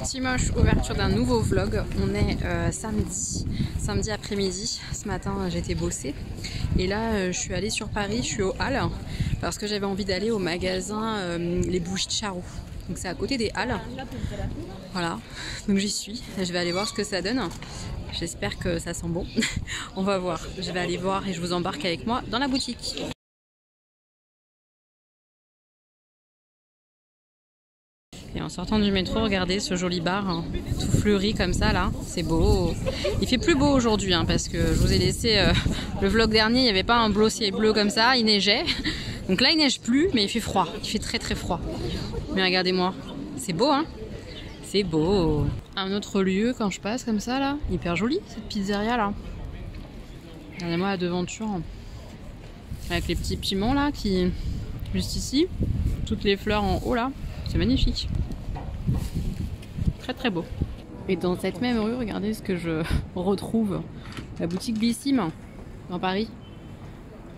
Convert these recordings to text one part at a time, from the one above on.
Timoche, ouverture d'un nouveau vlog. On est samedi après-midi. Ce matin j'étais bossée et là je suis allée sur Paris, je suis aux Halles parce que j'avais envie d'aller au magasin Les Bougies de Charroux. Donc c'est à côté des Halles. Voilà, donc j'y suis. Je vais aller voir ce que ça donne. J'espère que ça sent bon. On va voir. Je vais aller voir et je vous embarque avec moi dans la boutique. Et en sortant du métro, regardez ce joli bar, hein, tout fleuri comme ça là, c'est beau. Il fait plus beau aujourd'hui hein, parce que je vous ai laissé le vlog dernier, il n'y avait pas un ciel bleu comme ça, il neigeait. Donc là il neige plus mais il fait froid, il fait très très froid. Mais regardez-moi, c'est beau hein, c'est beau. Un autre lieu quand je passe comme ça là, hyper joli cette pizzeria là. Regardez-moi la devanture avec les petits piments là qui juste ici, toutes les fleurs en haut là. C'est magnifique. Très très beau. Et dans cette même rue, regardez ce que je retrouve. La boutique Blissim, dans Paris.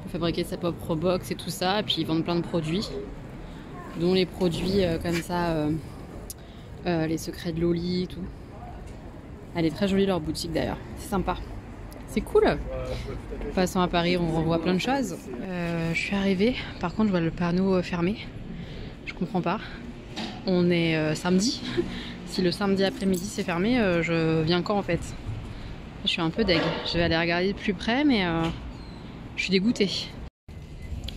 Pour fabriquer sa propre box et tout ça. Et puis ils vendent plein de produits. Dont les produits comme ça, les secrets de Loli et tout. Elle est très jolie leur boutique d'ailleurs. C'est sympa. C'est cool. Passant à Paris, on revoit plein de choses. Je suis arrivée. Par contre, je vois le panneau fermé. Je comprends pas. On est samedi. Si le samedi après-midi c'est fermé, je viens quand en fait? Je suis un peu deg. Je vais aller regarder de plus près, mais je suis dégoûtée.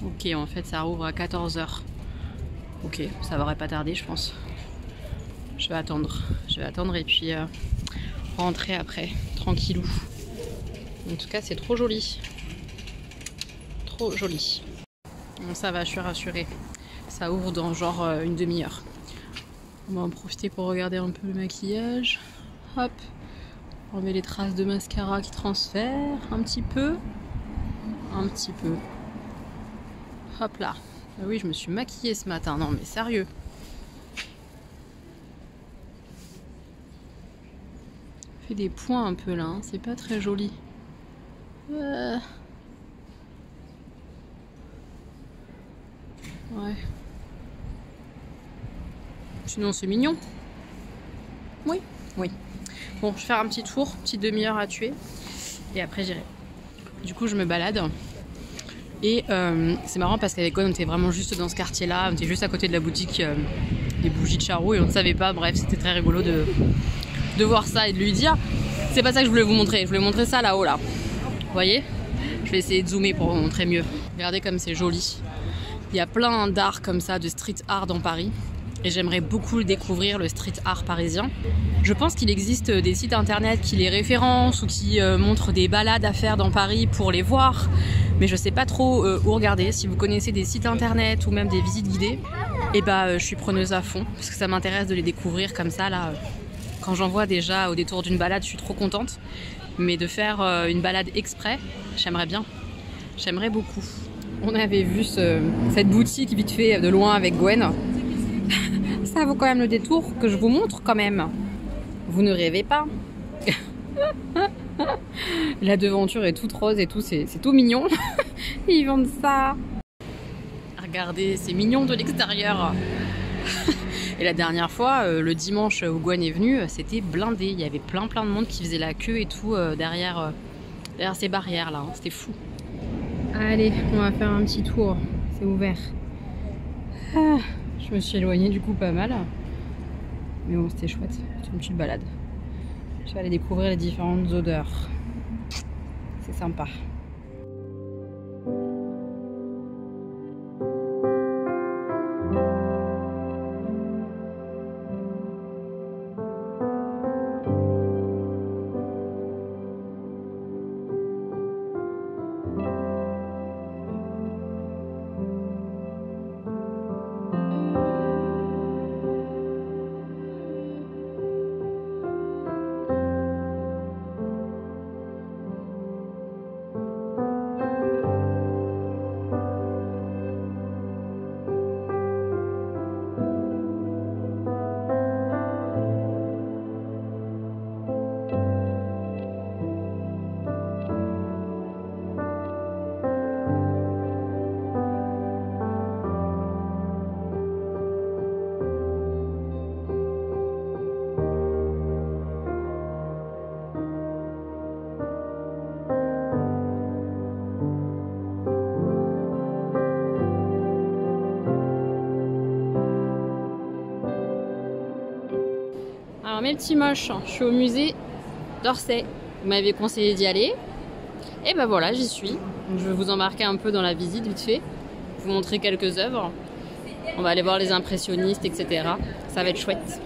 Ok, en fait ça rouvre à 14 h. Ok, ça va pas tarder, je pense. Je vais attendre. Je vais attendre et puis rentrer après, tranquillou. En tout cas, c'est trop joli. Trop joli. Bon, ça va, je suis rassurée. Ça ouvre dans genre une demi-heure. On va en profiter pour regarder un peu le maquillage. Hop, on met les traces de mascara qui transfèrent un petit peu. Un petit peu. Hop là. Ah oui, je me suis maquillée ce matin. Non mais sérieux. Fait des points un peu là. Hein. C'est pas très joli. Ouais. Sinon c'est mignon. Oui, oui. Bon, je vais faire un petit tour, petite demi-heure à tuer. Et après j'irai. Du coup je me balade. Et c'est marrant parce qu'avec Gwen on était vraiment juste dans ce quartier là. On était juste à côté de la boutique des Bougies de Charroux. Et on ne savait pas, bref c'était très rigolo de voir ça et de lui dire. C'est pas ça que je voulais vous montrer. Je voulais vous montrer ça là-haut là. Vous voyez? Je vais essayer de zoomer pour vous montrer mieux. Regardez comme c'est joli. Il y a plein d'art comme ça, de street art dans Paris. Et j'aimerais beaucoup découvrir le street art parisien. Je pense qu'il existe des sites internet qui les référencent ou qui montrent des balades à faire dans Paris pour les voir. Mais je sais pas trop où regarder. Si vous connaissez des sites internet ou même des visites guidées, et je suis preneuse à fond. Parce que ça m'intéresse de les découvrir comme ça là. Quand j'en vois déjà au détour d'une balade, je suis trop contente. Mais de faire une balade exprès, j'aimerais bien. J'aimerais beaucoup. On avait vu cette boutique vite fait de loin avec Gwen. Ça vaut quand même le détour que je vous montre quand même. Vous ne rêvez pas. La devanture est toute rose et tout, c'est tout mignon. Ils vendent ça. Regardez, c'est mignon de l'extérieur. Et la dernière fois, le dimanche où Gwen est venue, c'était blindé. Il y avait plein de monde qui faisait la queue et tout derrière ces barrières là. C'était fou. Allez, on va faire un petit tour. C'est ouvert. Ah. Je me suis éloignée du coup pas mal. Mais bon, c'était chouette. C'est une petite balade. Je vais aller découvrir les différentes odeurs. C'est sympa. Alors mes petits moches, je suis au musée d'Orsay. Vous m'avez conseillé d'y aller. Et ben voilà, j'y suis. Donc, je vais vous embarquer un peu dans la visite vite fait. Vous montrer quelques œuvres. On va aller voir les impressionnistes, etc. Ça va être chouette.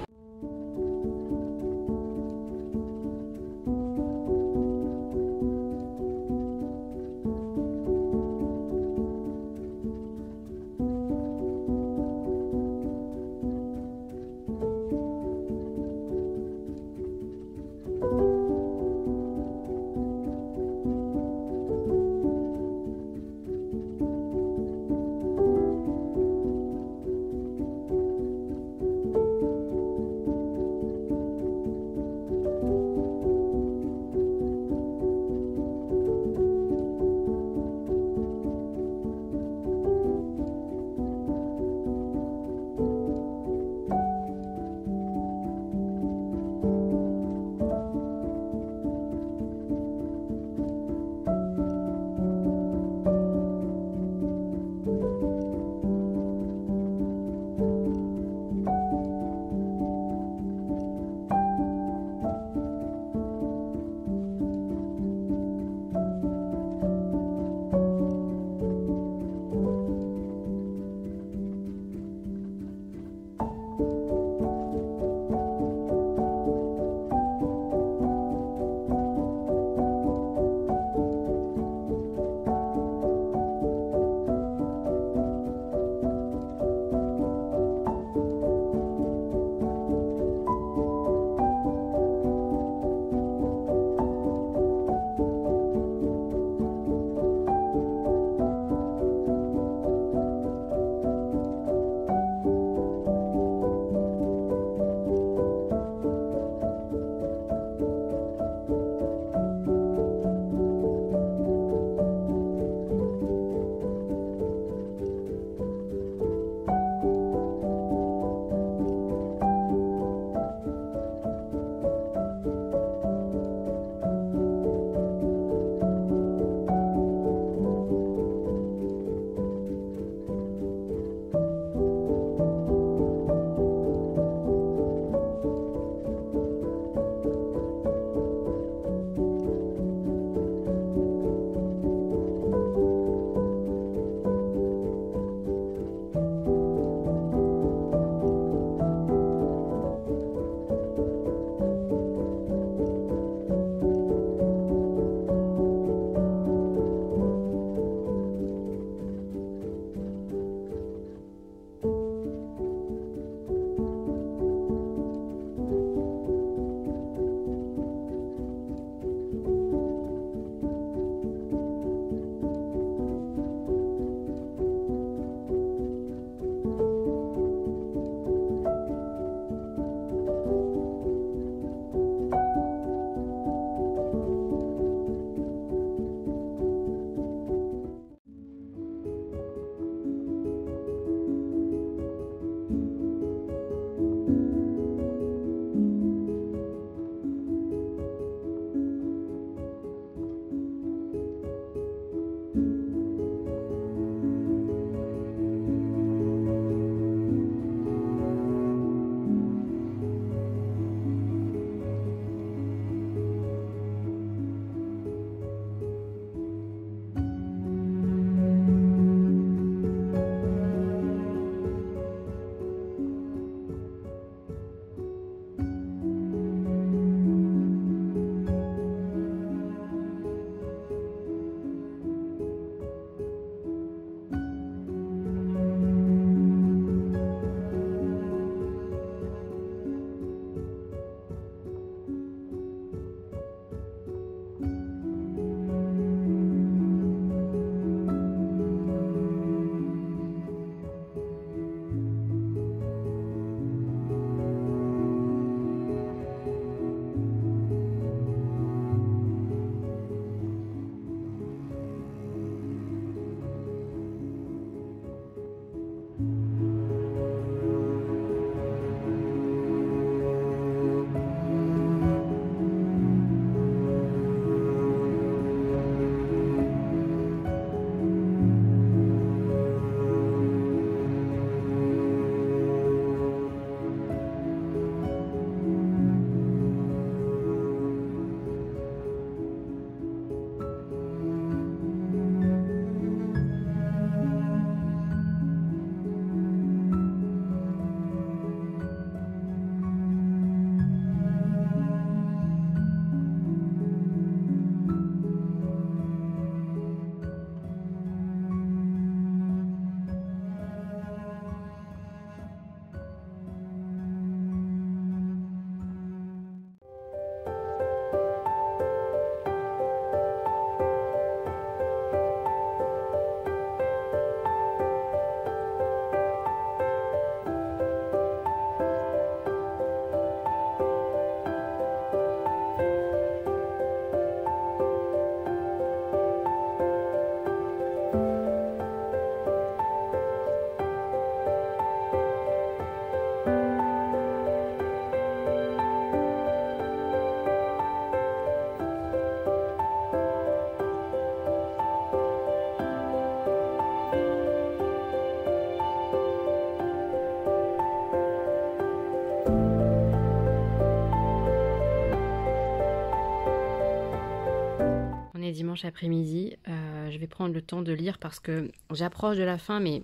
est dimanche après-midi. Je vais prendre le temps de lire parce que j'approche de la fin, mais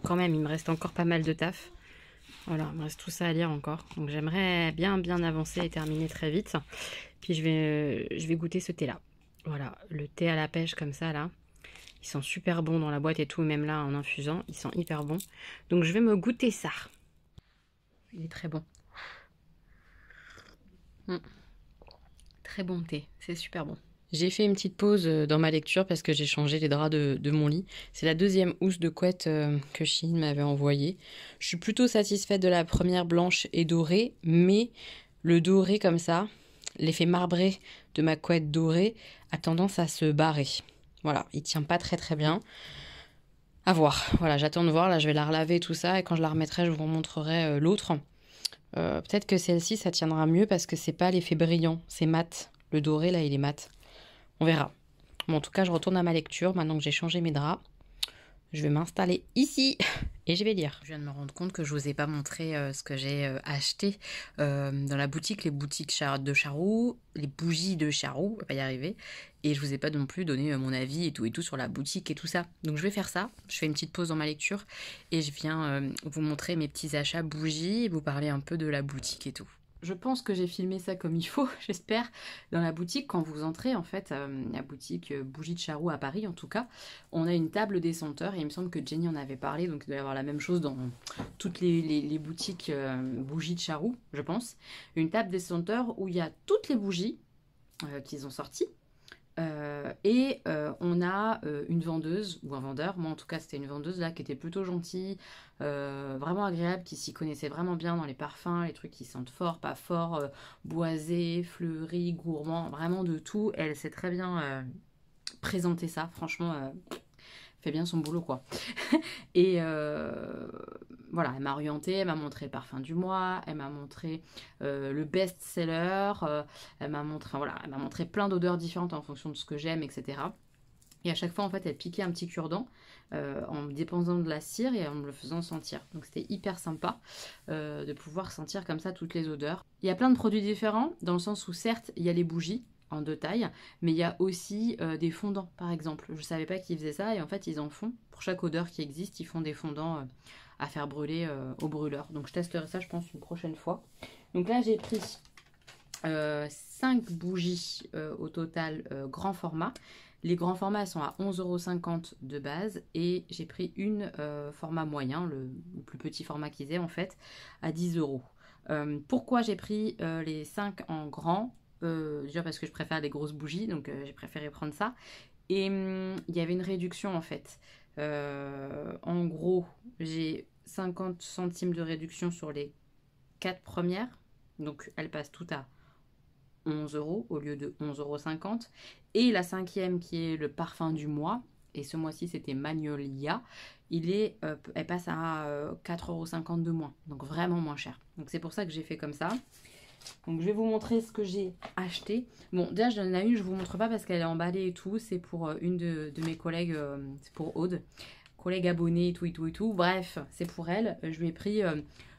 quand même, il me reste encore pas mal de taf. Voilà, il me reste tout ça à lire encore. Donc j'aimerais bien avancer et terminer très vite. Puis je vais goûter ce thé-là. Voilà, le thé à la pêche comme ça, là. Ils sont super bons dans la boîte et tout, même là, en infusant. Ils sont hyper bons. Donc je vais me goûter ça. Il est très bon. Très bon thé, c'est super bon. J'ai fait une petite pause dans ma lecture parce que j'ai changé les draps de mon lit. C'est la deuxième housse de couette que Shein m'avait envoyée. Je suis plutôt satisfaite de la première blanche et dorée, mais le doré comme ça, l'effet marbré de ma couette dorée a tendance à se barrer. Voilà, il tient pas très bien. À voir, voilà, j'attends de voir, là je vais la relaver tout ça et quand je la remettrai je vous montrerai l'autre. Peut-être que celle-ci ça tiendra mieux parce que c'est pas l'effet brillant, c'est mat. Le doré là il est mat. On verra. Bon, en tout cas, je retourne à ma lecture. Maintenant que j'ai changé mes draps, je vais m'installer ici et je vais lire. Je viens de me rendre compte que je vous ai pas montré ce que j'ai acheté dans la boutique, les boutiques de Charroux, les bougies de Charroux, on va pas y arriver. Et je vous ai pas non plus donné mon avis et tout sur la boutique et tout ça. Donc je vais faire ça. Je fais une petite pause dans ma lecture et je viens vous montrer mes petits achats bougies et vous parler un peu de la boutique et tout. Je pense que j'ai filmé ça comme il faut, j'espère. Dans la boutique, quand vous entrez, en fait, la boutique Bougie de Charroux à Paris, en tout cas, on a une table des senteurs. Et il me semble que Jenny en avait parlé, donc il doit y avoir la même chose dans toutes les boutiques Bougie de Charroux, je pense. Une table des senteurs où il y a toutes les bougies qu'ils ont sorties. On a une vendeuse ou un vendeur, moi en tout cas c'était une vendeuse là qui était plutôt gentille, vraiment agréable, qui s'y connaissait vraiment bien dans les parfums, les trucs qui sentent fort, pas fort, boisé, fleuri, gourmand, vraiment de tout. Elle sait très bien présenter ça, franchement, fait bien son boulot quoi. Et voilà, elle m'a orientée, elle m'a montré le parfum du mois, elle m'a montré le best-seller, elle m'a montré, voilà, elle m'a montré plein d'odeurs différentes en fonction de ce que j'aime, etc. Et à chaque fois, en fait, elle piquait un petit cure-dent en me déposant de la cire et en me le faisant sentir. Donc c'était hyper sympa de pouvoir sentir comme ça toutes les odeurs. Il y a plein de produits différents, dans le sens où certes, il y a les bougies, en deux tailles, mais il y a aussi des fondants par exemple. Je savais pas qu'ils faisaient ça et en fait ils en font. Pour chaque odeur qui existe, ils font des fondants à faire brûler au brûleur. Donc je testerai ça je pense une prochaine fois. Donc là j'ai pris 5 bougies au total grand format. Les grands formats sont à 11,50 € de base et j'ai pris une format moyen, le plus petit format qu'ils aient en fait, à 10 €. Pourquoi j'ai pris les 5 en grand? Déjà parce que je préfère des grosses bougies, donc j'ai préféré prendre ça. Et il y avait une réduction en fait. En gros, j'ai 50 centimes de réduction sur les 4 premières. Donc elles passent toutes à 11 € au lieu de 11,50 €. Et la cinquième qui est le parfum du mois, et ce mois-ci c'était Magnolia, elle passe à 4,50 € de moins. Donc vraiment moins cher. Donc c'est pour ça que j'ai fait comme ça. Donc je vais vous montrer ce que j'ai acheté. Bon, déjà je donne la une, je vous montre pas parce qu'elle est emballée et tout. C'est pour une de mes collègues, c'est pour Aude, collègue abonnée et tout. Bref, c'est pour elle. Je lui ai pris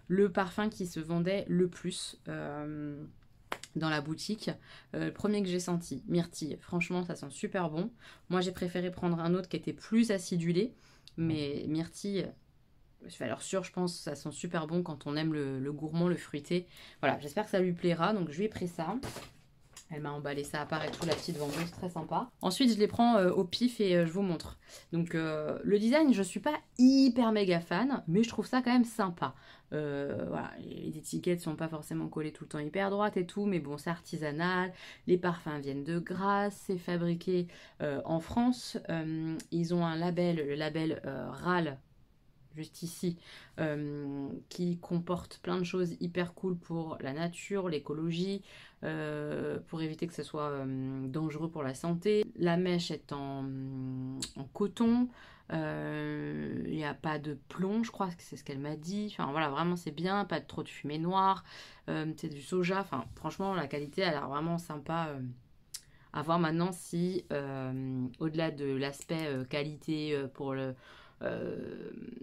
le parfum qui se vendait le plus dans la boutique. Le premier que j'ai senti, Myrtille. Franchement, ça sent super bon. Moi, j'ai préféré prendre un autre qui était plus acidulé. Mais Myrtille... valeur sûre, je pense, ça sent super bon quand on aime le gourmand, le fruité. Voilà, j'espère que ça lui plaira. Donc je lui ai pris ça. Elle m'a emballé ça à part et tout, la petite vendeuse, très sympa. Ensuite, je les prends au pif et je vous montre. Donc le design, je suis pas hyper méga fan, mais je trouve ça quand même sympa. Voilà, les étiquettes sont pas forcément collées tout le temps hyper droites et tout, mais bon, c'est artisanal. Les parfums viennent de Grasse, c'est fabriqué en France. Ils ont un label, le label RAL, juste ici, qui comporte plein de choses hyper cool pour la nature, l'écologie, pour éviter que ce soit dangereux pour la santé. La mèche est en coton, il n'y a pas de plomb, je crois que c'est ce qu'elle m'a dit. Enfin voilà, vraiment c'est bien, pas trop de fumée noire, c'est du soja. Enfin franchement la qualité a l'air vraiment sympa. À voir maintenant si au-delà de l'aspect qualité pour le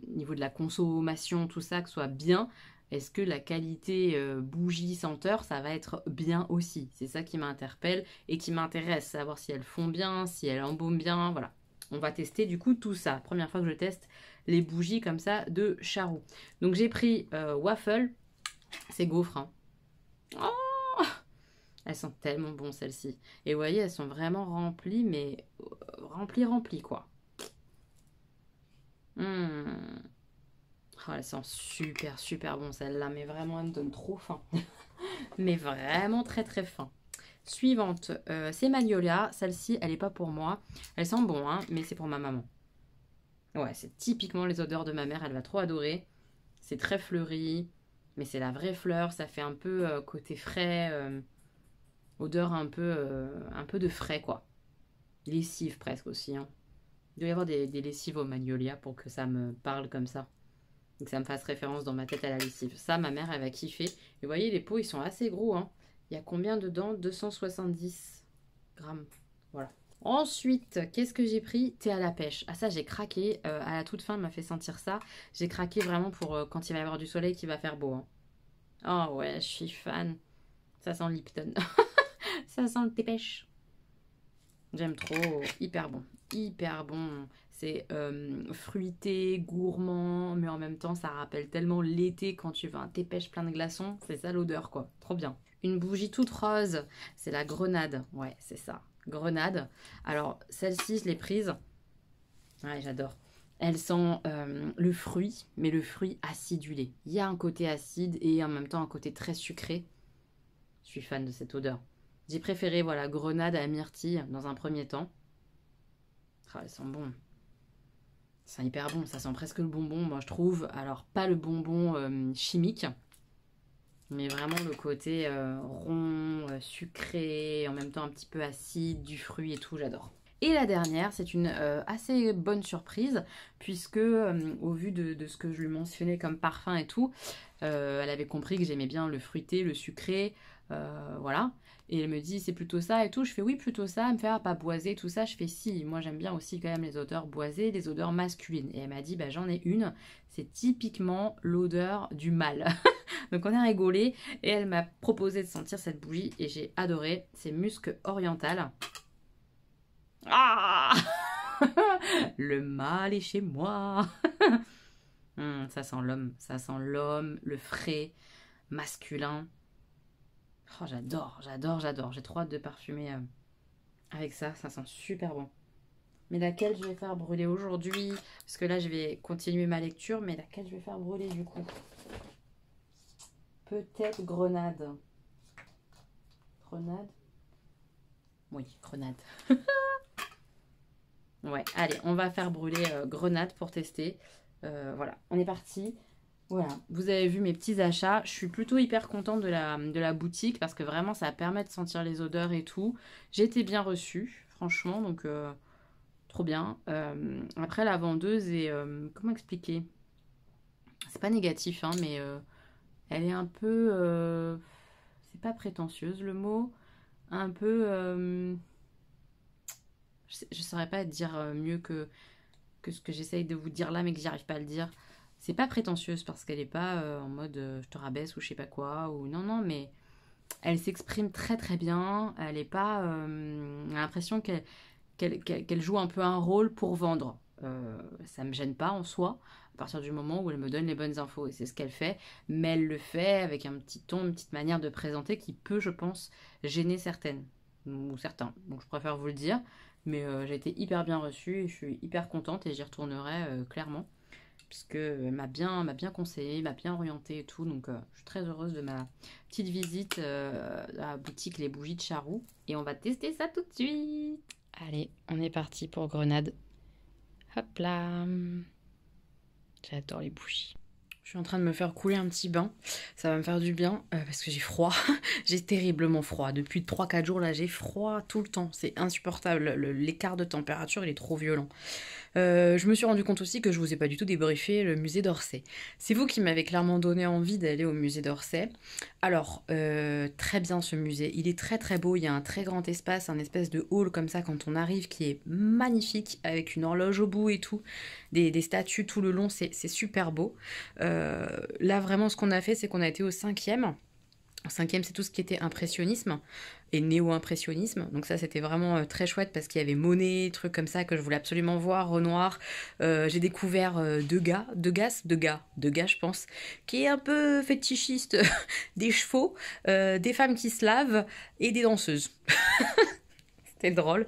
niveau de la consommation, tout ça, que ce soit bien, est-ce que la qualité bougie senteur, ça va être bien aussi? C'est ça qui m'interpelle et qui m'intéresse, savoir si elles font bien, si elles embaument bien, voilà. On va tester du coup tout ça. Première fois que je teste les bougies comme ça de Charroux. Donc j'ai pris Waffle, c'est gaufre. Hein. Oh, elles sont tellement bonnes celles-ci. Et vous voyez, elles sont vraiment remplies, mais remplies quoi. Oh, elles sont super bon celle-là, mais vraiment elle me donne trop faim. Mais vraiment très faim. Suivante, c'est Magnolia. Celle-ci, elle n'est pas pour moi. Elle sent bon, hein, mais c'est pour ma maman. Ouais, c'est typiquement les odeurs de ma mère, elle va trop adorer. C'est très fleuri, mais c'est la vraie fleur, ça fait un peu côté frais, odeur un peu de frais quoi. Lessive presque aussi. Hein. Il doit y avoir des lessives au Magnolia pour que ça me parle comme ça. Donc ça me fasse référence dans ma tête à la lessive. Ça, ma mère, elle va kiffer. Et vous voyez, les pots, ils sont assez gros. Hein. Il y a combien dedans? 270 grammes. Voilà. Ensuite, qu'est-ce que j'ai pris? Thé à la pêche. Ah ça, j'ai craqué. À la toute fin, elle m'a fait sentir ça. J'ai craqué vraiment pour quand il va y avoir du soleil qui va faire beau. Hein. Oh ouais, je suis fan. Ça sent Lipton. Ça sent le thé pêche. J'aime trop. Hyper bon. Hyper bon. C'est fruité, gourmand, mais en même temps, ça rappelle tellement l'été quand tu veux un thé pêche plein de glaçons. C'est ça l'odeur, quoi. Trop bien. Une bougie toute rose. C'est la grenade. Ouais, c'est ça. Grenade. Alors, celle-ci, je l'ai prise. Ouais, j'adore. Elle sent le fruit, mais le fruit acidulé. Il y a un côté acide et en même temps un côté très sucré. Je suis fan de cette odeur. J'ai préféré, voilà, grenade à myrtille dans un premier temps. Oh, elles sont bonnes. C'est hyper bon, ça sent presque le bonbon, moi je trouve. Alors, pas le bonbon chimique, mais vraiment le côté rond, sucré, en même temps un petit peu acide, du fruit et tout, j'adore. Et la dernière, c'est une assez bonne surprise, puisque au vu de ce que je lui mentionnais comme parfum et tout, elle avait compris que j'aimais bien le fruité, le sucré, voilà. Et elle me dit, c'est plutôt ça et tout. Je fais, oui, plutôt ça. Elle me fait, ah, pas boisé, tout ça. Je fais, si, moi j'aime bien aussi quand même les odeurs boisées, les odeurs masculines. Et elle m'a dit, bah j'en ai une. C'est typiquement l'odeur du mâle. Donc on a rigolé et elle m'a proposé de sentir cette bougie et j'ai adoré. C'est Musc Oriental. Ah le mâle est chez moi. Ça sent l'homme, le frais, masculin. Oh, j'adore. J'ai trop hâte de parfumer avec ça. Ça sent super bon. Mais laquelle je vais faire brûler aujourd'hui? Parce que là, je vais continuer ma lecture. Mais laquelle je vais faire brûler du coup? Peut-être grenade. Grenade? Oui, grenade. Ouais, allez, on va faire brûler grenade pour tester. Voilà, on est parti. Voilà, vous avez vu mes petits achats. Je suis plutôt hyper contente de la boutique parce que vraiment, ça permet de sentir les odeurs et tout. J'ai été bien reçue, franchement, donc trop bien. Après, la vendeuse est... comment expliquer? C'est pas négatif, hein, mais elle est un peu... c'est pas prétentieuse le mot. Un peu... je saurais pas dire mieux que ce que j'essaye de vous dire là, mais que j'arrive pas à le dire. C'est pas prétentieuse parce qu'elle est pas en mode je te rabaisse ou je sais pas quoi, ou non, mais elle s'exprime très bien. Elle est pas. On a l'impression qu'elle joue un peu un rôle pour vendre. Ça me gêne pas en soi, à partir du moment où elle me donne les bonnes infos, et c'est ce qu'elle fait, mais elle le fait avec un petit ton, une petite manière de présenter qui peut, je pense, gêner certaines ou certains. Donc je préfère vous le dire, mais j'ai été hyper bien reçue et je suis hyper contente et j'y retournerai clairement. Puisque m'a bien conseillé, m'a bien orienté et tout. Donc, je suis très heureuse de ma petite visite à la boutique Les Bougies de Charroux. Et on va tester ça tout de suite. Allez, on est parti pour grenade. Hop là. J'adore les bougies. Je suis en train de me faire couler un petit bain. Ça va me faire du bien parce que j'ai froid. J'ai terriblement froid. Depuis 3-4 jours, là, j'ai froid tout le temps. C'est insupportable. L'écart de température, il est trop violent. Je me suis rendu compte aussi que je vous ai pas du tout débriefé le musée d'Orsay. C'est vous qui m'avez clairement donné envie d'aller au musée d'Orsay. Alors, très bien ce musée. Il est très très beau. Il y a un très grand espace, un espèce de hall comme ça quand on arrive qui est magnifique avec une horloge au bout et tout. Des statues tout le long, c'est super beau. Là, vraiment, ce qu'on a fait, c'est qu'on a été au cinquième. Le cinquième, c'est tout ce qui était impressionnisme et néo-impressionnisme. Donc ça, c'était vraiment très chouette parce qu'il y avait Monet, trucs comme ça que je voulais absolument voir, Renoir. J'ai découvert Degas, je pense, qui est un peu fétichiste des chevaux, des femmes qui se lavent et des danseuses. C'était drôle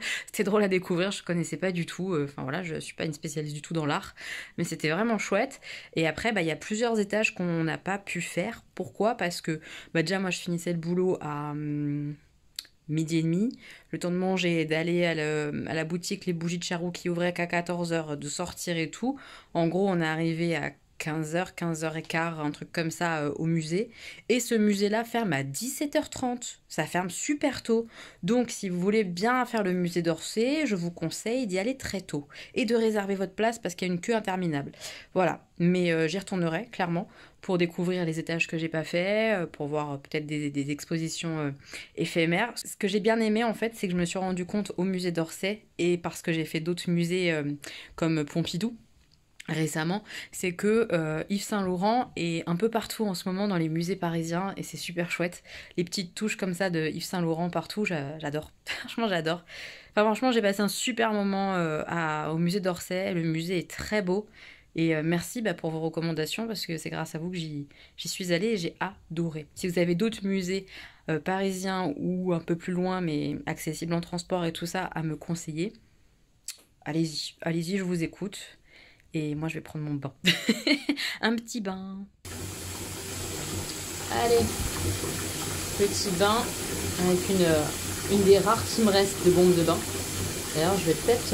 à découvrir, je connaissais pas du tout, enfin voilà, je suis pas une spécialiste du tout dans l'art, mais c'était vraiment chouette. Et après, bah, il y a plusieurs étages qu'on n'a pas pu faire. Pourquoi? Parce que bah, déjà, moi je finissais le boulot à midi et demi, le temps de manger, d'aller à la boutique Les Bougies de Charroux qui ouvrait qu'à 14h, de sortir et tout. En gros, on est arrivé à 15h, 15h15, un truc comme ça au musée. Et ce musée-là ferme à 17h30. Ça ferme super tôt. Donc, si vous voulez bien faire le musée d'Orsay, je vous conseille d'y aller très tôt. Et de réserver votre place parce qu'il y a une queue interminable. Voilà. Mais j'y retournerai, clairement, pour découvrir les étages que j'ai pas fait, pour voir peut-être des expositions éphémères. Ce que j'ai bien aimé, en fait, c'est que je me suis rendu compte au musée d'Orsay, et parce que j'ai fait d'autres musées comme Pompidou, récemment, c'est que Yves Saint Laurent est un peu partout en ce moment dans les musées parisiens et c'est super chouette. Les petites touches comme ça de Yves Saint Laurent partout, j'adore. Franchement, j'adore. Enfin, franchement, j'ai passé un super moment au musée d'Orsay. Le musée est très beau. Et merci pour vos recommandations parce que c'est grâce à vous que j'y suis allée et j'ai adoré. Si vous avez d'autres musées parisiens ou un peu plus loin mais accessibles en transport et tout ça à me conseiller, allez-y, allez-y, je vous écoute. Et moi, je vais prendre mon bain. Un petit bain. Allez, petit bain avec une des rares qui me reste de bombes de bain. D'ailleurs, je vais peut-être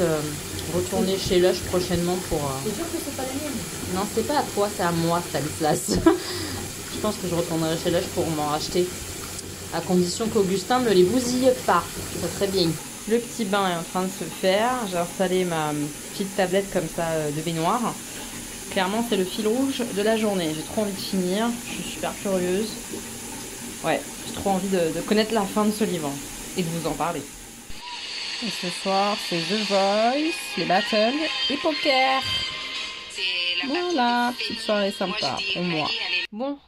retourner chez Lush prochainement pour... C'est sûr que c'est pas la mienne? Non, c'est pas à toi, c'est à moi, Stanislas. Je pense que je retournerai chez Lush pour m'en racheter. À condition qu'Augustin me les bousille pas. Ça serait bien. Le petit bain est en train de se faire. J'ai installé ma petite tablette comme ça de baignoire. Clairement, c'est le fil rouge de la journée. J'ai trop envie de finir. Je suis super curieuse. Ouais, j'ai trop envie de connaître la fin de ce livre et de vous en parler. Et ce soir, c'est The Voice, les battles et poker. Voilà, petite soirée sympa pour moi. Bon,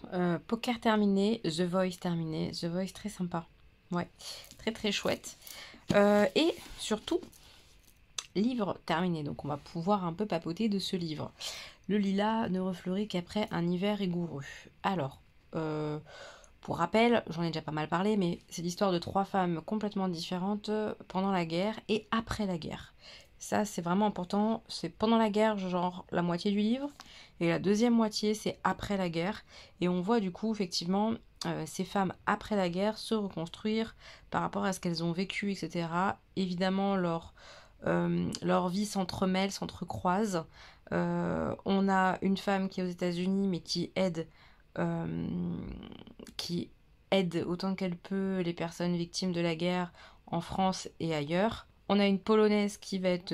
poker terminé, The Voice terminé. The Voice très sympa. Ouais, très très chouette. Et surtout, livre terminé. Donc on va pouvoir un peu papoter de ce livre. Le lilas ne refleurit qu'après un hiver rigoureux. Alors, pour rappel, j'en ai déjà pas mal parlé, mais c'est l'histoire de 3 femmes complètement différentes pendant la guerre et après la guerre. Ça, c'est vraiment important. C'est pendant la guerre, genre la moitié du livre, et la deuxième moitié, c'est après la guerre. Et on voit du coup, effectivement, ces femmes après la guerre se reconstruire par rapport à ce qu'elles ont vécu, etc. Évidemment, leur vie s'entremêle, s'entrecroise. On a une femme qui est aux États-Unis, mais qui aide autant qu'elle peut les personnes victimes de la guerre en France et ailleurs. On a une Polonaise qui va être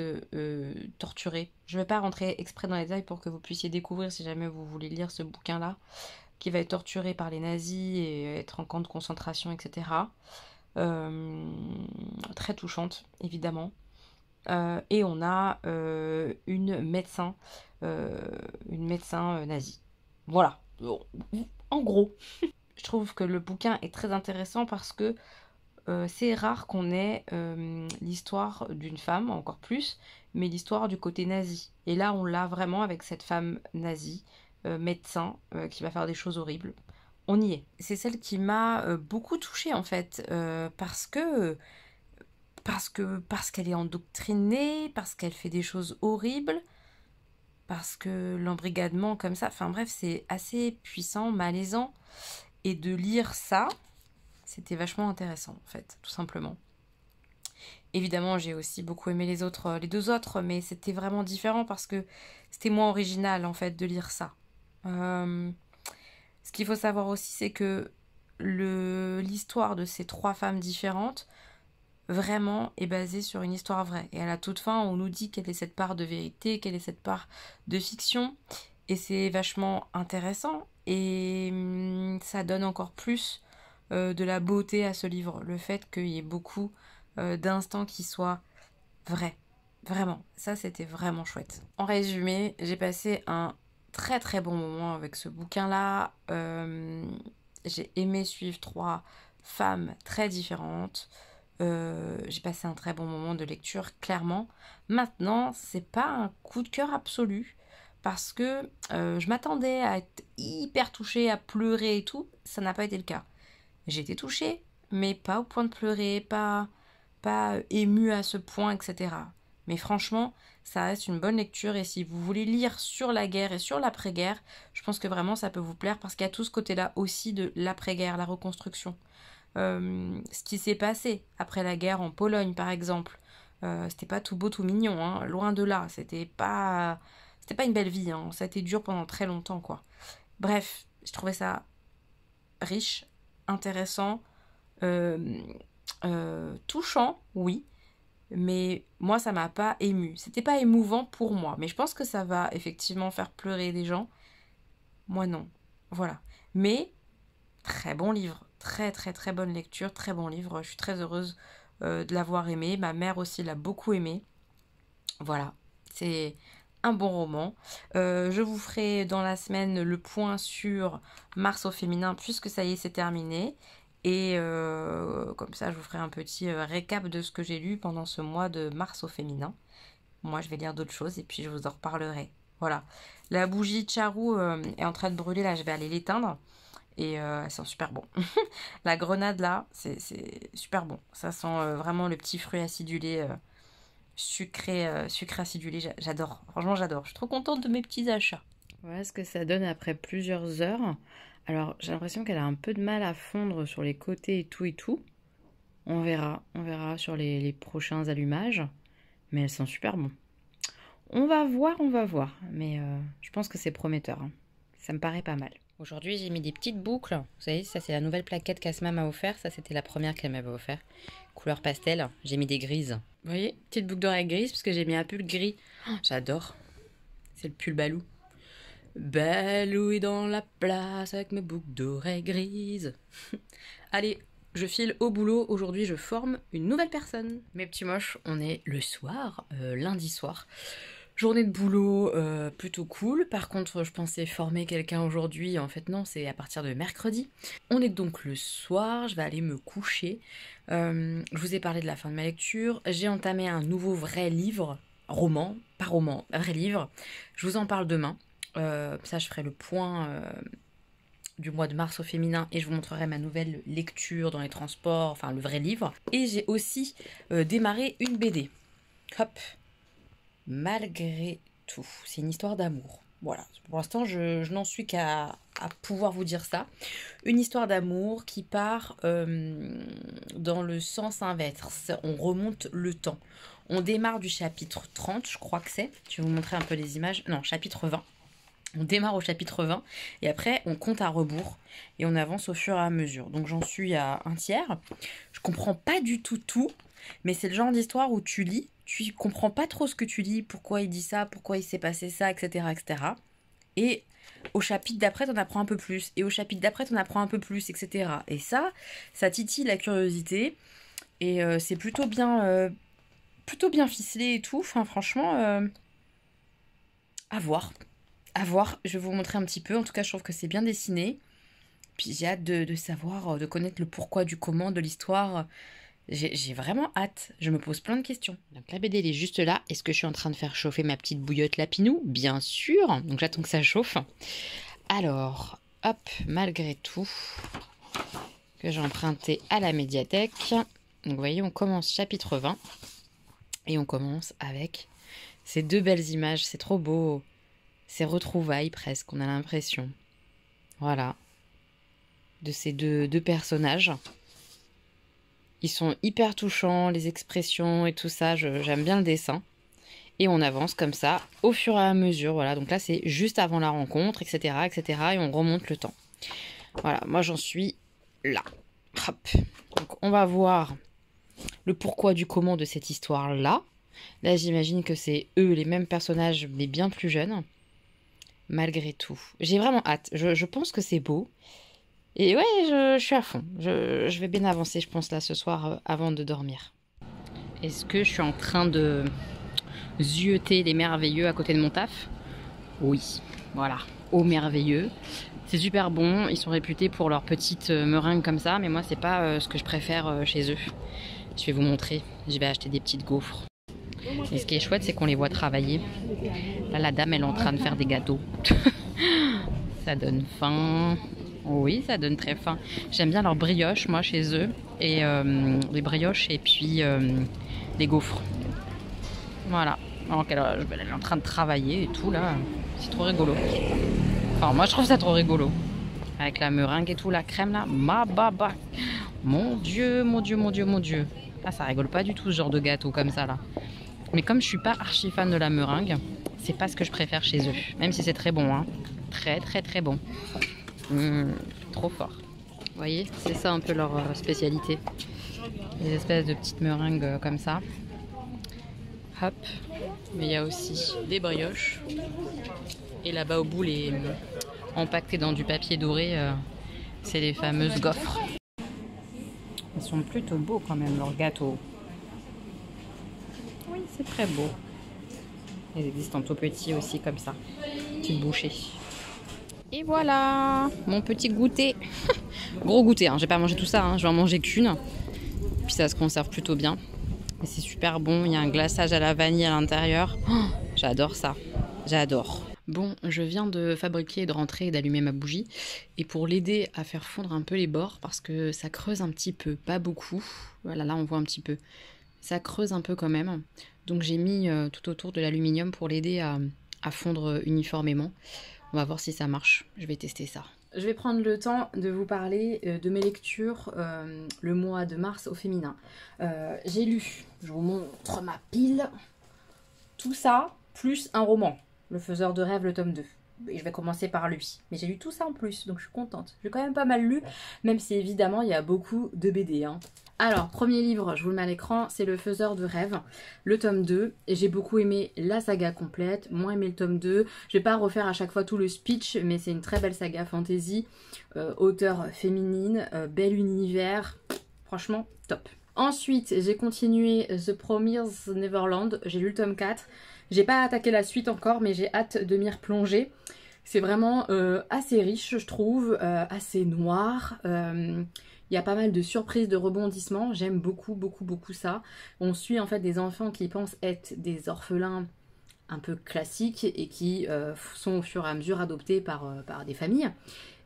torturée. Je ne vais pas rentrer exprès dans les détails pour que vous puissiez découvrir si jamais vous voulez lire ce bouquin-là, qui va être torturée par les nazis et être en camp de concentration, etc. Très touchante, évidemment. Et on a une médecin nazie. Voilà, en gros. Je trouve que le bouquin est très intéressant parce que c'est rare qu'on ait l'histoire d'une femme, encore plus, mais l'histoire du côté nazi. Et là, on l'a vraiment avec cette femme nazie, médecin, qui va faire des choses horribles. On y est. C'est celle qui m'a beaucoup touchée, en fait, parce qu'elle est endoctrinée, parce qu'elle fait des choses horribles, parce que l'embrigadement comme ça, enfin bref, c'est assez puissant, malaisant. Et de lire ça, c'était vachement intéressant, en fait, tout simplement. Évidemment, j'ai aussi beaucoup aimé les deux autres, mais c'était vraiment différent parce que c'était moins original, en fait, de lire ça. Ce qu'il faut savoir aussi, c'est que l'histoire de ces 3 femmes différentes vraiment est basée sur une histoire vraie. Et à la toute fin, on nous dit quelle est cette part de vérité, quelle est cette part de fiction. Et c'est vachement intéressant. Et ça donne encore plus de la beauté à ce livre. Le fait qu'il y ait beaucoup d'instants qui soient vrais. Vraiment. Ça, c'était vraiment chouette. En résumé, j'ai passé un très très bon moment avec ce bouquin-là. J'ai aimé suivre 3 femmes très différentes. J'ai passé un très bon moment de lecture, clairement. Maintenant, c'est pas un coup de cœur absolu parce que je m'attendais à être hyper touchée, à pleurer et tout. Ça n'a pas été le cas. J'ai été touchée, mais pas au point de pleurer, pas émue à ce point, etc. Mais franchement, ça reste une bonne lecture et si vous voulez lire sur la guerre et sur l'après-guerre, je pense que vraiment ça peut vous plaire parce qu'il y a tout ce côté-là aussi de l'après-guerre, la reconstruction. Ce qui s'est passé après la guerre en Pologne par exemple, c'était pas tout beau tout mignon, hein, loin de là, c'était pas une belle vie, hein, ça a été dur pendant très longtemps quoi. Bref, je trouvais ça riche, intéressant, touchant, oui, mais moi ça m'a pas ému. C'était pas émouvant pour moi, mais je pense que ça va effectivement faire pleurer des gens. Moi non, voilà. Mais très bon livre, très très très bonne lecture, très bon livre. Je suis très heureuse de l'avoir aimé. Ma mère aussi l'a beaucoup aimé. Voilà, c'est un bon roman. Je vous ferai dans la semaine le point sur Mars au féminin puisque ça y est, c'est terminé. Et comme ça, je vous ferai un petit récap de ce que j'ai lu pendant ce mois de mars au féminin. Moi, je vais lire d'autres choses et puis je vous en reparlerai. Voilà. La bougie Charou est en train de brûler. Là, je vais aller l'éteindre. Et elles sont super bon. La grenade, là, c'est super bon. Ça sent vraiment le petit fruit acidulé, sucré acidulé. J'adore. Franchement, j'adore. Je suis trop contente de mes petits achats. Voilà ce que ça donne après plusieurs heures. Alors, j'ai l'impression qu'elle a un peu de mal à fondre sur les côtés et tout. On verra sur les prochains allumages. Mais elles sont super bons. On va voir. Mais je pense que c'est prometteur, hein. Ça me paraît pas mal. Aujourd'hui, j'ai mis des petites boucles. Vous savez, ça, c'est la nouvelle plaquette qu'Asma m'a offert. Ça, c'était la première qu'elle m'avait offert. Couleur pastel. J'ai mis des grises. Vous voyez, petite boucle d'oreille grise parce que j'ai mis un pull gris. Oh, j'adore. C'est le pull Balou. Balou est dans la place avec mes boucles d'oreilles grises. Allez, je file au boulot. Aujourd'hui, je forme une nouvelle personne. Mes petits moches, on est le soir, lundi soir. Journée de boulot plutôt cool. Par contre, je pensais former quelqu'un aujourd'hui. En fait, non, c'est à partir de mercredi. On est donc le soir. Je vais aller me coucher. Je vous ai parlé de la fin de ma lecture. J'ai entamé un nouveau vrai livre. Roman, pas roman, vrai livre. Je vous en parle demain. Ça, je ferai le point du mois de mars au féminin et je vous montrerai ma nouvelle lecture dans les transports, enfin le vrai livre. Et j'ai aussi démarré une BD. Hop. Malgré tout, c'est une histoire d'amour. Voilà, pour l'instant, je n'en suis qu'à pouvoir vous dire ça. Une histoire d'amour qui part dans le sens inverse. On remonte le temps. On démarre du chapitre 30, je crois que c'est. Je vais vous montrer un peu les images. Non, chapitre 20. On démarre au chapitre 20 et après on compte à rebours et on avance au fur et à mesure. Donc j'en suis à un tiers. Je comprends pas du tout, mais c'est le genre d'histoire où tu lis, tu comprends pas trop ce que tu lis, pourquoi il dit ça, pourquoi il s'est passé ça, etc. etc. Et au chapitre d'après, t'en apprends un peu plus. Et au chapitre d'après, t'en apprends un peu plus, etc. Et ça titille la curiosité. Et c'est plutôt bien ficelé et tout. Enfin, franchement, à voir. À voir, je vais vous montrer un petit peu. En tout cas, je trouve que c'est bien dessiné. Puis j'ai hâte de savoir, de connaître le pourquoi du comment de l'histoire. J'ai vraiment hâte. Je me pose plein de questions. Donc la BD, elle est juste là. Est-ce que je suis en train de faire chauffer ma petite bouillotte Lapinou? Bien sûr. Donc j'attends que ça chauffe. Alors, hop, malgré tout, que j'ai emprunté à la médiathèque. Donc vous voyez, on commence chapitre 20. Et on commence avec ces deux belles images. C'est trop beau. Ces retrouvailles presque, on a l'impression. Voilà. De ces deux personnages. Ils sont hyper touchants, les expressions et tout ça. J'aime bien le dessin. Et on avance comme ça, au fur et à mesure. Voilà, donc là, c'est juste avant la rencontre, etc., etc. Et on remonte le temps. Voilà, moi, j'en suis là. Hop. Donc, on va voir le pourquoi du comment de cette histoire-là. Là, j'imagine que c'est eux, les mêmes personnages, mais bien plus jeunes. Malgré tout. J'ai vraiment hâte. Je pense que c'est beau. Et ouais, je suis à fond. Je vais bien avancer, je pense, là, ce soir, avant de dormir. Est-ce que je suis en train de zioter les merveilleux à côté de mon taf? Oui, voilà. Au merveilleux. C'est super bon. Ils sont réputés pour leurs petites meringues comme ça. Mais moi, c'est pas ce que je préfère chez eux. Je vais vous montrer. Je vais acheter des petites gaufres. Et ce qui est chouette, c'est qu'on les voit travailler. Là, la dame, elle est en train de faire des gâteaux. Ça donne faim. Oui, ça donne très faim. J'aime bien leurs brioches, moi, chez eux. Et les brioches et puis les gaufres. Voilà. Donc, elle est en train de travailler et tout, là. C'est trop rigolo. Enfin, moi, je trouve ça trop rigolo. Avec la meringue et tout, la crème, là. Ma baba. Mon Dieu, mon Dieu, mon Dieu, mon Dieu. Ah, ça rigole pas du tout, ce genre de gâteau comme ça, là. Mais comme je suis pas archi fan de la meringue, c'est pas ce que je préfère chez eux. Même si c'est très bon, hein. Très, très, très bon. Trop fort. Vous voyez, c'est ça un peu leur spécialité. Des espèces de petites meringues comme ça. Hop. Mais il y a aussi des brioches. Et là-bas au bout, les empaquetés dans du papier doré, c'est les fameuses gaufres. Ils sont plutôt beaux quand même, leurs gâteaux. Oui, c'est très beau. Ils existent en tout petit aussi comme ça. Petite bouchée. Et voilà, mon petit goûter. Gros goûter, hein. Je vais pas manger tout ça, hein. Je vais en manger qu'une. Puis ça se conserve plutôt bien. Et c'est super bon, il y a un glaçage à la vanille à l'intérieur. Oh, j'adore ça, j'adore. Bon, je viens de fabriquer, de rentrer et d'allumer ma bougie. Et pour l'aider à faire fondre un peu les bords, parce que ça creuse un petit peu, pas beaucoup. Voilà, là on voit un petit peu. Ça creuse un peu quand même. Donc j'ai mis tout autour de l'aluminium pour l'aider à fondre uniformément. On va voir si ça marche. Je vais tester ça. Je vais prendre le temps de vous parler de mes lectures le mois de mars au féminin. J'ai lu, je vous montre ma pile, tout ça, plus un roman, Le Faiseur de rêves, le tome 2. Et je vais commencer par lui. Mais j'ai lu tout ça en plus, donc je suis contente. J'ai quand même pas mal lu, même si évidemment il y a beaucoup de BD, hein. Alors, premier livre, je vous le mets à l'écran, c'est Le Faiseur de rêves, le tome 2. Et j'ai beaucoup aimé la saga complète, moins aimé le tome 2. Je vais pas refaire à chaque fois tout le speech, mais c'est une très belle saga fantasy. Auteure féminine, bel univers, franchement, top. Ensuite, j'ai continué The Promised Neverland, j'ai lu le tome 4. J'ai pas attaqué la suite encore, mais j'ai hâte de m'y replonger. C'est vraiment assez riche, je trouve, assez noir. Il y a pas mal de surprises, de rebondissements. J'aime beaucoup, beaucoup, beaucoup ça. On suit en fait des enfants qui pensent être des orphelins un peu classiques et qui sont au fur et à mesure adoptés par des familles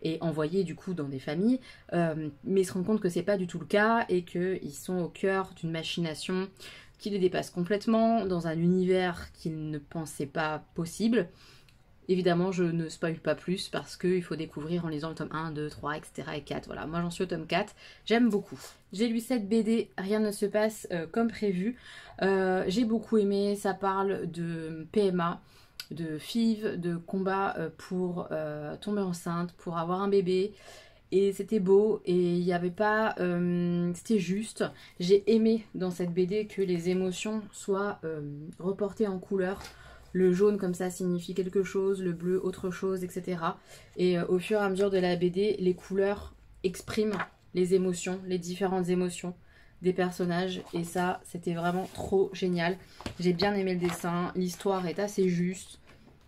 et envoyés du coup dans des familles. Mais ils se rendent compte que c'est pas du tout le cas et qu'ils sont au cœur d'une machination qui les dépasse complètement, dans un univers qu'ils ne pensaient pas possible. Évidemment, je ne spoil pas plus parce qu'il faut découvrir en lisant le tome 1, 2, 3, etc. et 4. Voilà, moi j'en suis au tome 4. J'aime beaucoup. J'ai lu cette BD, rien ne se passe comme prévu. J'ai beaucoup aimé, ça parle de PMA, de FIV, de combat pour tomber enceinte, pour avoir un bébé. Et c'était beau et il n'y avait pas... c'était juste. J'ai aimé dans cette BD que les émotions soient reportées en couleur. Le jaune comme ça signifie quelque chose, le bleu autre chose, etc. Et au fur et à mesure de la BD, les couleurs expriment les émotions, les différentes émotions des personnages. Et ça, c'était vraiment trop génial. J'ai bien aimé le dessin, l'histoire est assez juste.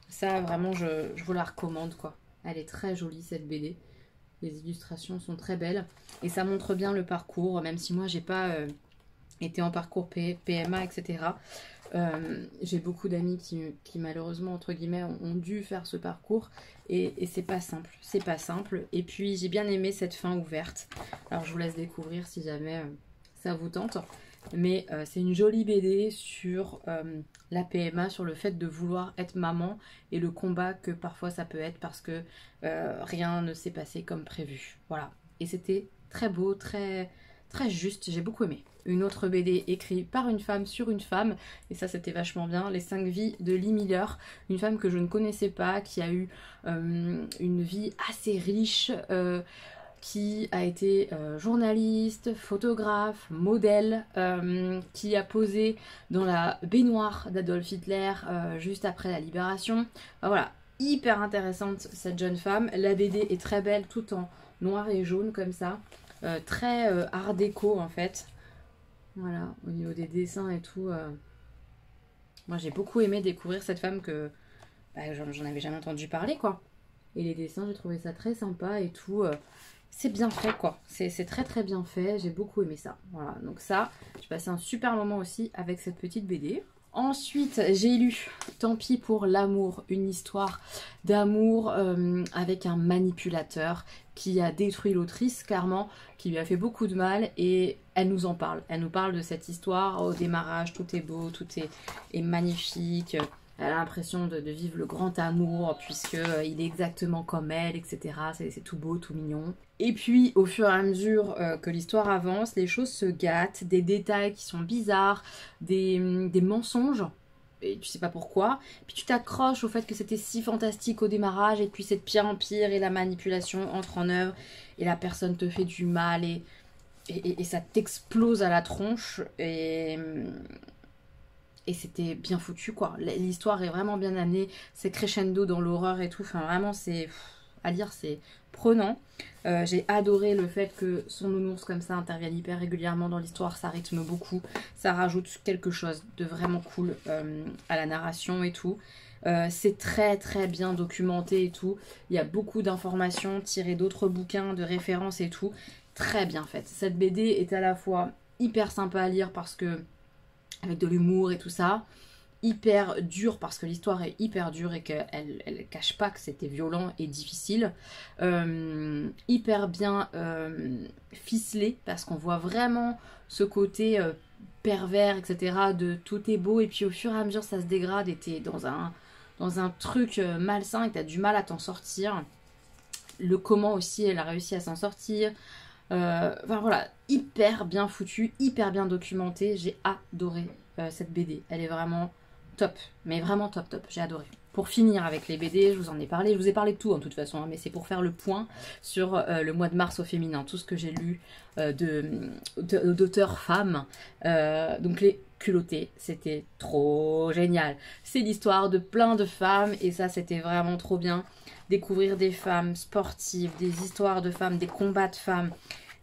Ça, vraiment, je vous la recommande, quoi. Elle est très jolie, cette BD. Les illustrations sont très belles. Et ça montre bien le parcours, même si moi, j'ai pas été en parcours PMA, etc. J'ai beaucoup d'amis qui malheureusement entre guillemets ont dû faire ce parcours et c'est pas simple, et puis j'ai bien aimé cette fin ouverte. Alors je vous laisse découvrir si jamais ça vous tente, mais c'est une jolie BD sur la PMA, sur le fait de vouloir être maman et le combat que parfois ça peut être parce que rien ne s'est passé comme prévu. Voilà, et c'était très beau, très juste, j'ai beaucoup aimé. Une autre BD écrite par une femme sur une femme, et ça c'était vachement bien, Les 5 vies de Lee Miller, une femme que je ne connaissais pas, qui a eu une vie assez riche, qui a été journaliste, photographe, modèle, qui a posé dans la baignoire d'Adolf Hitler juste après la libération. Enfin, voilà, hyper intéressante cette jeune femme. La BD est très belle, tout en noir et jaune comme ça. Très art déco en fait. Voilà, au niveau des dessins et tout. Moi j'ai beaucoup aimé découvrir cette femme que j'en avais jamais entendu parler quoi. Et les dessins, j'ai trouvé ça très sympa et tout. C'est bien fait quoi. C'est très très bien fait. J'ai beaucoup aimé ça. Voilà, donc ça, j'ai passé un super moment aussi avec cette petite BD. Ensuite, j'ai lu Tant pis pour l'amour, une histoire d'amour avec un manipulateur qui a détruit l'autrice, clairement, qui lui a fait beaucoup de mal et elle nous en parle. Elle nous parle de cette histoire au démarrage, tout est beau, tout est magnifique. Elle a l'impression de vivre le grand amour puisqu'il est exactement comme elle, etc. C'est tout beau, tout mignon. Et puis, au fur et à mesure que l'histoire avance, les choses se gâtent, des détails qui sont bizarres, des mensonges, et tu sais pas pourquoi. Puis tu t'accroches au fait que c'était si fantastique au démarrage, et puis c'est de pire en pire, et la manipulation entre en œuvre, et la personne te fait du mal, et ça t'explose à la tronche, et c'était bien foutu quoi. L'histoire est vraiment bien amenée, c'est crescendo dans l'horreur et tout, enfin vraiment c'est à lire, c'est prenant. J'ai adoré le fait que son nounours comme ça intervienne hyper régulièrement dans l'histoire, ça rythme beaucoup, ça rajoute quelque chose de vraiment cool à la narration et tout. C'est très très bien documenté et tout, il y a beaucoup d'informations tirées d'autres bouquins, de références et tout, très bien faite. Cette BD est à la fois hyper sympa à lire parce que avec de l'humour et tout ça, hyper dur parce que l'histoire est hyper dure et qu'elle cache pas que c'était violent et difficile, hyper bien ficelé parce qu'on voit vraiment ce côté pervers, etc. de tout est beau et puis au fur et à mesure ça se dégrade et t'es dans un truc malsain et t'as du mal à t'en sortir. Le comment aussi elle a réussi à s'en sortir. Enfin voilà, hyper bien foutu, hyper bien documenté. J'ai adoré cette BD. Elle est vraiment top, mais vraiment top top. J'ai adoré. Pour finir avec les BD, je vous en ai parlé. Je vous ai parlé de tout en toute façon, hein, mais c'est pour faire le point sur le mois de mars au féminin. Tout ce que j'ai lu d'auteurs femmes. Donc les culottées, c'était trop génial. C'est l'histoire de plein de femmes et ça c'était vraiment trop bien. Découvrir des femmes sportives, des histoires de femmes, des combats de femmes,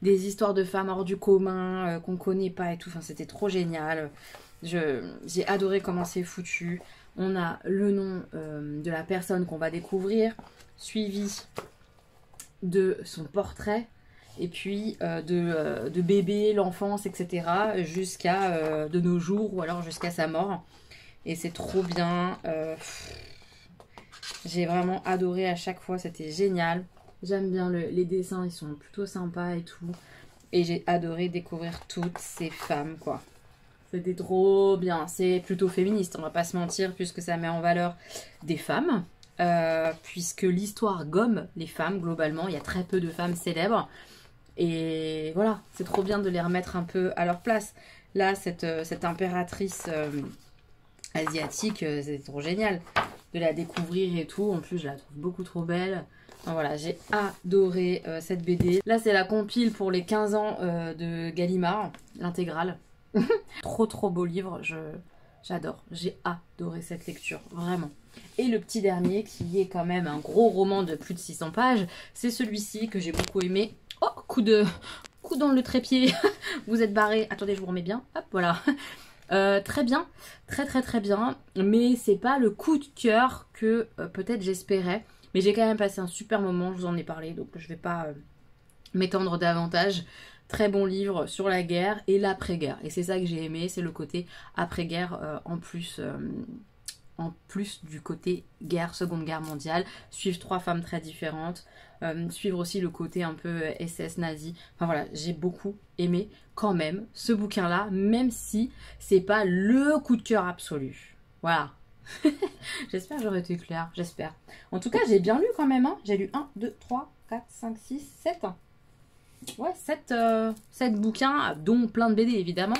des histoires de femmes hors du commun qu'on connaît pas et tout. Enfin, c'était trop génial. J'ai adoré comment c'est foutu. On a le nom de la personne qu'on va découvrir, suivi de son portrait, et puis de bébé, l'enfance, etc. jusqu'à de nos jours ou alors jusqu'à sa mort. Et c'est trop bien. J'ai vraiment adoré à chaque fois, c'était génial. J'aime bien les dessins, ils sont plutôt sympas et tout. Et j'ai adoré découvrir toutes ces femmes, quoi. C'était trop bien. C'est plutôt féministe, on va pas se mentir, puisque ça met en valeur des femmes. Puisque l'histoire gomme les femmes, globalement. Il y a très peu de femmes célèbres. Et voilà, c'est trop bien de les remettre un peu à leur place. Là, cette impératrice asiatique, c'est trop génial de la découvrir et tout. En plus, je la trouve beaucoup trop belle. Donc voilà, j'ai adoré cette BD. Là, c'est la compile pour les 15 ans de Gallimard, l'intégrale. Trop beau livre, j'adore. J'ai adoré cette lecture, vraiment. Et le petit dernier, qui est quand même un gros roman de plus de 600 pages, c'est celui-ci que j'ai beaucoup aimé. Oh, coup dans le trépied. Vous êtes barré. Attendez, je vous remets bien. Hop, voilà. Très bien, très bien, mais c'est pas le coup de cœur que peut-être j'espérais, mais j'ai quand même passé un super moment, je vous en ai parlé, donc je vais pas m'étendre davantage. Très bon livre sur la guerre et l'après-guerre, et c'est ça que j'ai aimé, c'est le côté après-guerre en plus du côté guerre, seconde guerre mondiale, suivre 3 femmes très différentes, suivre aussi le côté un peu SS nazi, enfin voilà, j'ai beaucoup aimé quand même ce bouquin là, même si c'est pas le coup de cœur absolu, voilà. J'espère que j'aurais été claire, j'espère. En tout cas j'ai bien lu quand même, hein. J'ai lu 1, 2, 3, 4, 5, 6, 7, ouais 7 bouquins, dont plein de BD évidemment.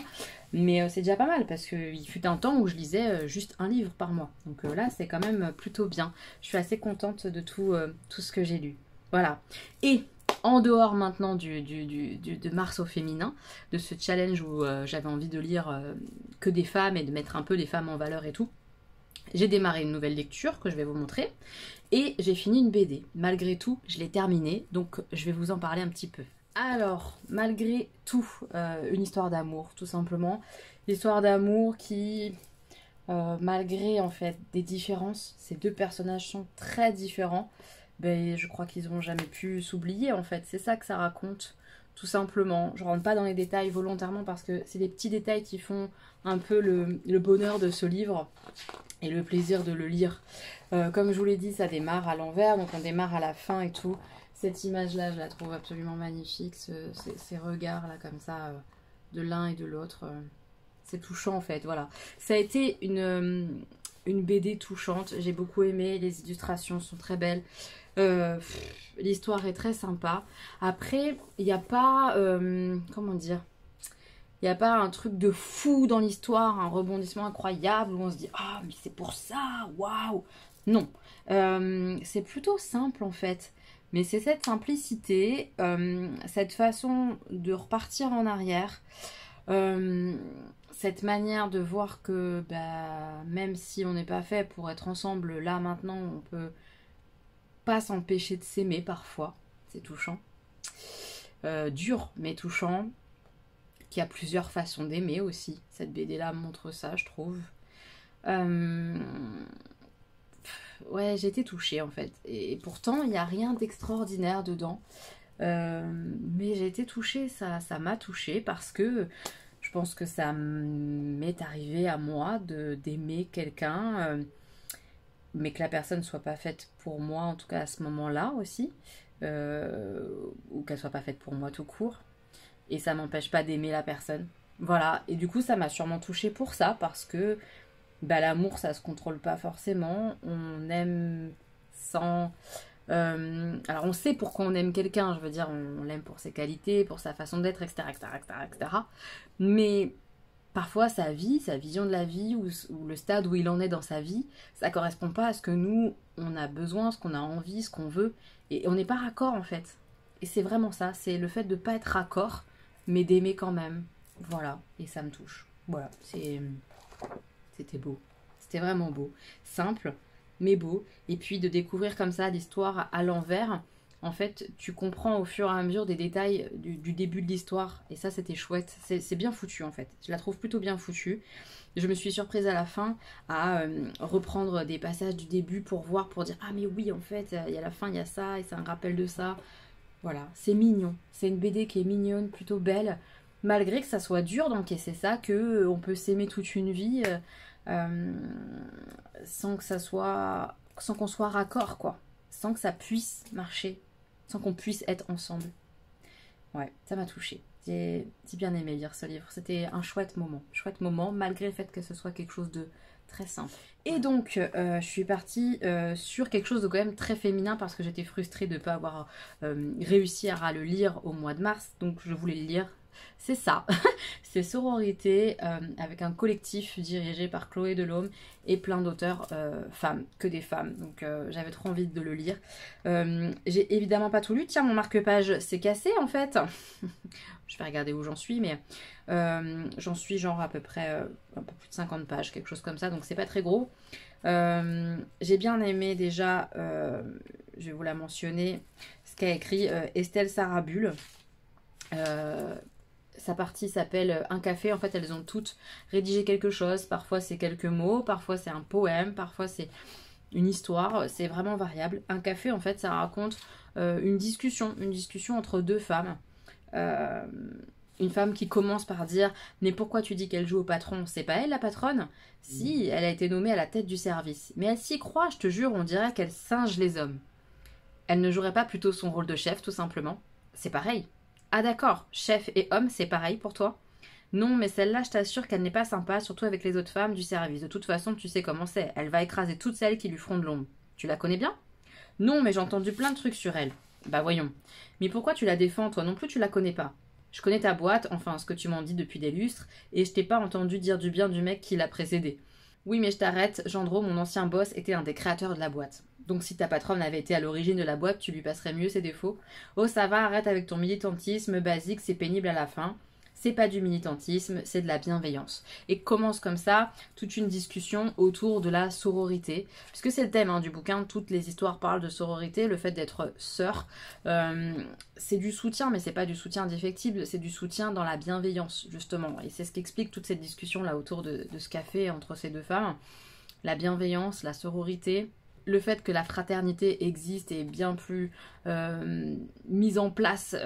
Mais c'est déjà pas mal parce qu'il fut un temps où je lisais juste un livre par mois. Donc là, c'est quand même plutôt bien. Je suis assez contente de tout ce que j'ai lu. Voilà. Et en dehors maintenant de Mars au féminin, de ce challenge où j'avais envie de lire que des femmes et de mettre un peu les femmes en valeur et tout, j'ai démarré une nouvelle lecture que je vais vous montrer et j'ai fini une BD. Malgré tout, je l'ai terminée, donc je vais vous en parler un petit peu. Alors, malgré tout, une histoire d'amour, tout simplement. L'histoire d'amour qui, malgré en fait des différences, ces deux personnages sont très différents. Ben, je crois qu'ils n'ont jamais pu s'oublier en fait, c'est ça que ça raconte, tout simplement. Je rentre pas dans les détails volontairement parce que c'est des petits détails qui font un peu le bonheur de ce livre et le plaisir de le lire. Comme je vous l'ai dit, ça démarre à l'envers, donc on démarre à la fin et tout. Cette image-là, je la trouve absolument magnifique, ces regards-là comme ça, de l'un et de l'autre, c'est touchant en fait, voilà. Ça a été une BD touchante, j'ai beaucoup aimé, les illustrations sont très belles. L'histoire est très sympa. Après, il n'y a pas, comment dire, il n'y a pas un truc de fou dans l'histoire, un rebondissement incroyable où on se dit ah mais c'est pour ça, waouh. Non, c'est plutôt simple en fait. Mais c'est cette simplicité, cette façon de repartir en arrière, cette manière de voir que bah, même si on n'est pas fait pour être ensemble là maintenant, on peut pas s'empêcher de s'aimer parfois, c'est touchant, dur mais touchant, qu'il y a plusieurs façons d'aimer aussi, cette BD là montre ça je trouve. Ouais, j'ai été touchée en fait, et pourtant il n'y a rien d'extraordinaire dedans, mais j'ai été touchée, ça m'a touchée parce que je pense que ça m'est arrivé à moi d'aimer quelqu'un, mais que la personne ne soit pas faite pour moi, en tout cas à ce moment-là aussi, ou qu'elle soit pas faite pour moi tout court, et ça m'empêche pas d'aimer la personne. Voilà, et du coup ça m'a sûrement touchée pour ça, parce que bah, l'amour ça se contrôle pas forcément, on aime sans... alors on sait pourquoi on aime quelqu'un, je veux dire on l'aime pour ses qualités, pour sa façon d'être, etc., etc., etc., etc. Mais parfois sa vie, sa vision de la vie ou le stade où il en est dans sa vie, ça correspond pas à ce que nous on a besoin, ce qu'on a envie, ce qu'on veut, et on n'est pas raccord en fait. Et c'est vraiment ça, c'est le fait de pas être raccord, mais d'aimer quand même. Voilà, et ça me touche. Voilà, c'était beau, c'était vraiment beau, simple mais beau, et puis de découvrir comme ça l'histoire à l'envers. En fait, tu comprends au fur et à mesure des détails du début de l'histoire. Et ça, c'était chouette. C'est bien foutu, en fait. Je la trouve plutôt bien foutue. Je me suis surprise à la fin à reprendre des passages du début pour voir, pour dire « Ah, mais oui, en fait, il y a la fin, il y a ça, et c'est un rappel de ça. » Voilà, c'est mignon. C'est une BD qui est mignonne, plutôt belle. Malgré que ça soit dur d'encaisser ça, qu'on peut s'aimer toute une vie sans que ça soit... sans qu'on soit raccord, quoi. Sans que ça puisse marcher. Sans qu'on puisse être ensemble. Ouais, ça m'a touchée. J'ai bien aimé lire ce livre. C'était un chouette moment, malgré le fait que ce soit quelque chose de très simple. Et donc, je suis partie sur quelque chose de quand même très féminin parce que j'étais frustrée de ne pas avoir réussi à le lire au mois de mars. Donc, je voulais le lire. C'est ça, c'est Sororité, avec un collectif dirigé par Chloé Delhomme et plein d'auteurs femmes, que des femmes. Donc j'avais trop envie de le lire. J'ai évidemment pas tout lu. Tiens, mon marque-page s'est cassé en fait. Je vais regarder où j'en suis, mais j'en suis genre à peu près un peu plus de 50 pages, quelque chose comme ça, donc c'est pas très gros. J'ai bien aimé déjà, je vais vous la mentionner, ce qu'a écrit Estelle Sarabul. Sa partie s'appelle Un café. En fait, elles ont toutes rédigé quelque chose. Parfois, c'est quelques mots. Parfois, c'est un poème. Parfois, c'est une histoire. C'est vraiment variable. Un café, en fait, ça raconte une discussion entre deux femmes. Une femme qui commence par dire « Mais pourquoi tu dis qu'elle joue au patron? C'est pas elle, la patronne? Si, elle a été nommée à la tête du service. Mais elle s'y croit, je te jure, on dirait qu'elle singe les hommes. Elle ne jouerait pas plutôt son rôle de chef, tout simplement? C'est pareil. Ah d'accord, chef et homme, c'est pareil pour toi? Non, mais celle-là, je t'assure qu'elle n'est pas sympa, surtout avec les autres femmes du service. De toute façon, tu sais comment c'est. Elle va écraser toutes celles qui lui feront de l'ombre. Tu la connais bien? Non, mais j'ai entendu plein de trucs sur elle. Bah voyons. Mais pourquoi tu la défends? Toi non plus, tu la connais pas. Je connais ta boîte, enfin ce que tu m'en dis depuis des lustres, et je t'ai pas entendu dire du bien du mec qui l'a précédé. Oui, mais je t'arrête, Gendreau, mon ancien boss, était un des créateurs de la boîte. Donc si ta patronne avait été à l'origine de la boîte, tu lui passerais mieux ses défauts. Oh ça va, arrête avec ton militantisme basique, c'est pénible à la fin. C'est pas du militantisme, c'est de la bienveillance. Et commence comme ça toute une discussion autour de la sororité. Puisque c'est le thème du bouquin, toutes les histoires parlent de sororité, le fait d'être sœur. C'est du soutien, mais c'est pas du soutien indéfectible, c'est du soutien dans la bienveillance, justement. Et c'est ce qu'explique toute cette discussion là autour de ce café entre ces deux femmes. La bienveillance, la sororité, le fait que la fraternité existe et est bien plus mise en place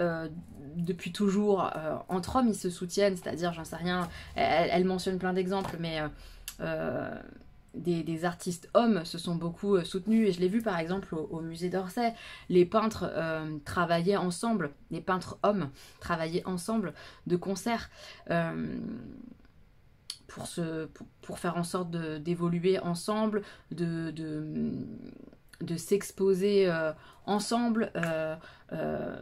depuis toujours. Entre hommes, ils se soutiennent, c'est-à-dire, j'en sais rien, elle mentionne plein d'exemples, mais des artistes hommes se sont beaucoup soutenus. Et je l'ai vu par exemple au musée d'Orsay. Les peintres travaillaient ensemble, les peintres hommes travaillaient ensemble de concert. Pour faire en sorte d'évoluer ensemble, de s'exposer ensemble,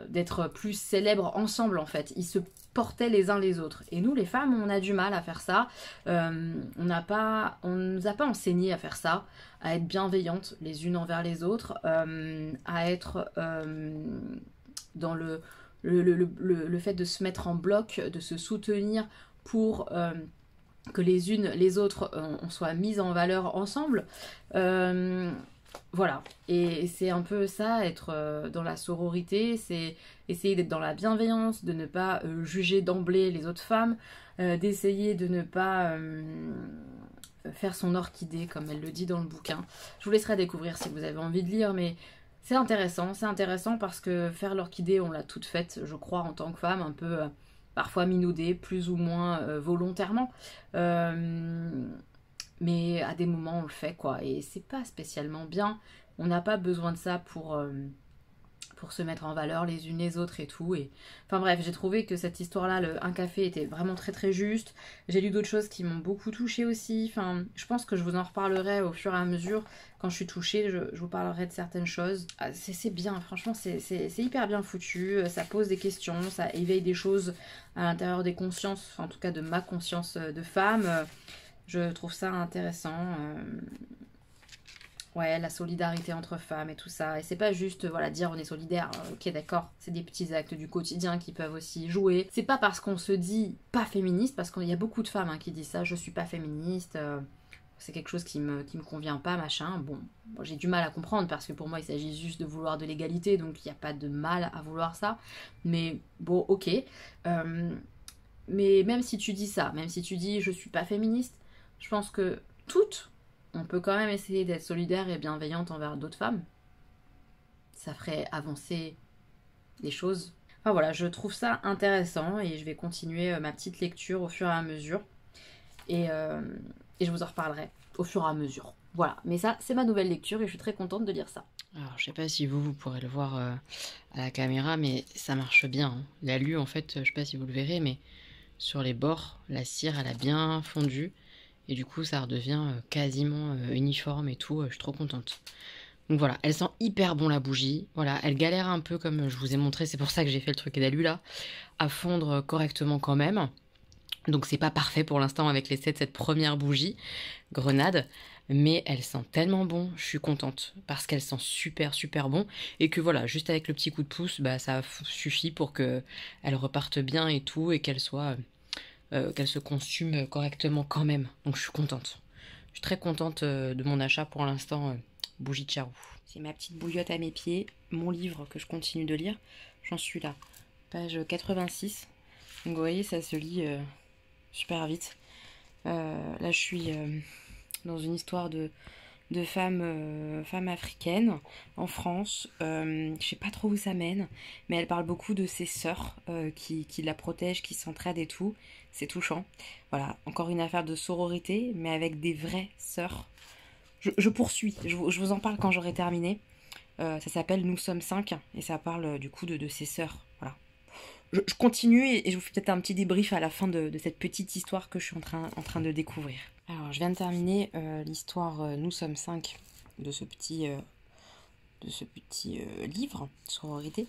d'être plus célèbres ensemble en fait. Ils se portaient les uns les autres. Et nous les femmes, on a du mal à faire ça. On nous a pas enseigné à faire ça, à être bienveillantes les unes envers les autres, à être dans le fait de se mettre en bloc, de se soutenir pour que les unes les autres on soit mises en valeur ensemble. Voilà, et c'est un peu ça, être dans la sororité, c'est essayer d'être dans la bienveillance, de ne pas juger d'emblée les autres femmes, d'essayer de ne pas faire son orchidée comme elle le dit dans le bouquin. Je vous laisserai découvrir si vous avez envie de lire, mais c'est intéressant parce que faire l'orchidée, on l'a toute faite, je crois, en tant que femme, un peu parfois minaudée, plus ou moins volontairement. Mais à des moments on le fait quoi, et c'est pas spécialement bien. On n'a pas besoin de ça pour se mettre en valeur les unes les autres et tout. Et enfin bref, j'ai trouvé que cette histoire-là, un café, était vraiment très très juste. J'ai lu d'autres choses qui m'ont beaucoup touchée aussi. Enfin, je pense que je vous en reparlerai au fur et à mesure. Quand je suis touchée, je vous parlerai de certaines choses. C'est bien, franchement, c'est hyper bien foutu. Ça pose des questions, ça éveille des choses à l'intérieur des consciences, enfin, en tout cas de ma conscience de femme. Je trouve ça intéressant. Ouais, la solidarité entre femmes et tout ça. Et c'est pas juste, voilà, dire on est solidaire. Ok, d'accord, c'est des petits actes du quotidien qui peuvent aussi jouer. C'est pas parce qu'on se dit pas féministe, parce qu'il y a beaucoup de femmes qui disent ça, je suis pas féministe, c'est quelque chose qui me convient pas, machin. Bon, j'ai du mal à comprendre parce que pour moi il s'agit juste de vouloir de l'égalité, donc il n'y a pas de mal à vouloir ça. Mais bon, ok. Mais même si tu dis ça, même si tu dis je suis pas féministe, je pense que on peut quand même essayer d'être solidaire et bienveillante envers d'autres femmes. Ça ferait avancer les choses. Enfin voilà, je trouve ça intéressant et je vais continuer ma petite lecture au fur et à mesure. Et je vous en reparlerai au fur et à mesure. Voilà, mais ça, c'est ma nouvelle lecture et je suis très contente de lire ça. Alors, je sais pas si vous pourrez le voir à la caméra, mais ça marche bien. L'alu, en fait, je sais pas si vous le verrez, mais sur les bords, la cire, elle a bien fondu. Et du coup, ça redevient quasiment uniforme et tout. Je suis trop contente. Donc voilà, elle sent hyper bon la bougie. Voilà, elle galère un peu comme je vous ai montré. C'est pour ça que j'ai fait le truc d'alu là. À fondre correctement quand même. Donc c'est pas parfait pour l'instant avec l'essai de cette première bougie grenade. Mais elle sent tellement bon, je suis contente. Parce qu'elle sent super super bon. Et que voilà, juste avec le petit coup de pouce, bah, ça suffit pour qu'elle reparte bien et tout. Et qu'elle soit... qu'elle se consume correctement quand même. Donc je suis contente. Je suis très contente de mon achat pour l'instant, Bougie de Charroux. C'est ma petite bouillotte à mes pieds, mon livre que je continue de lire. J'en suis là, page 86. Donc vous voyez, ça se lit super vite. Là je suis dans une histoire de femmes africaines en France. Je sais pas trop où ça mène, mais elle parle beaucoup de ses sœurs qui la protègent, qui s'entraident et tout. C'est touchant. Voilà, encore une affaire de sororité, mais avec des vraies sœurs. Je poursuis, je vous en parle quand j'aurai terminé. Ça s'appelle Nous sommes 5 et ça parle du coup de ses sœurs. Voilà. Je continue et je vous fais peut-être un petit débrief à la fin de cette petite histoire que je suis en train de découvrir. Alors, je viens de terminer l'histoire Nous sommes 5 de ce petit livre, sororité.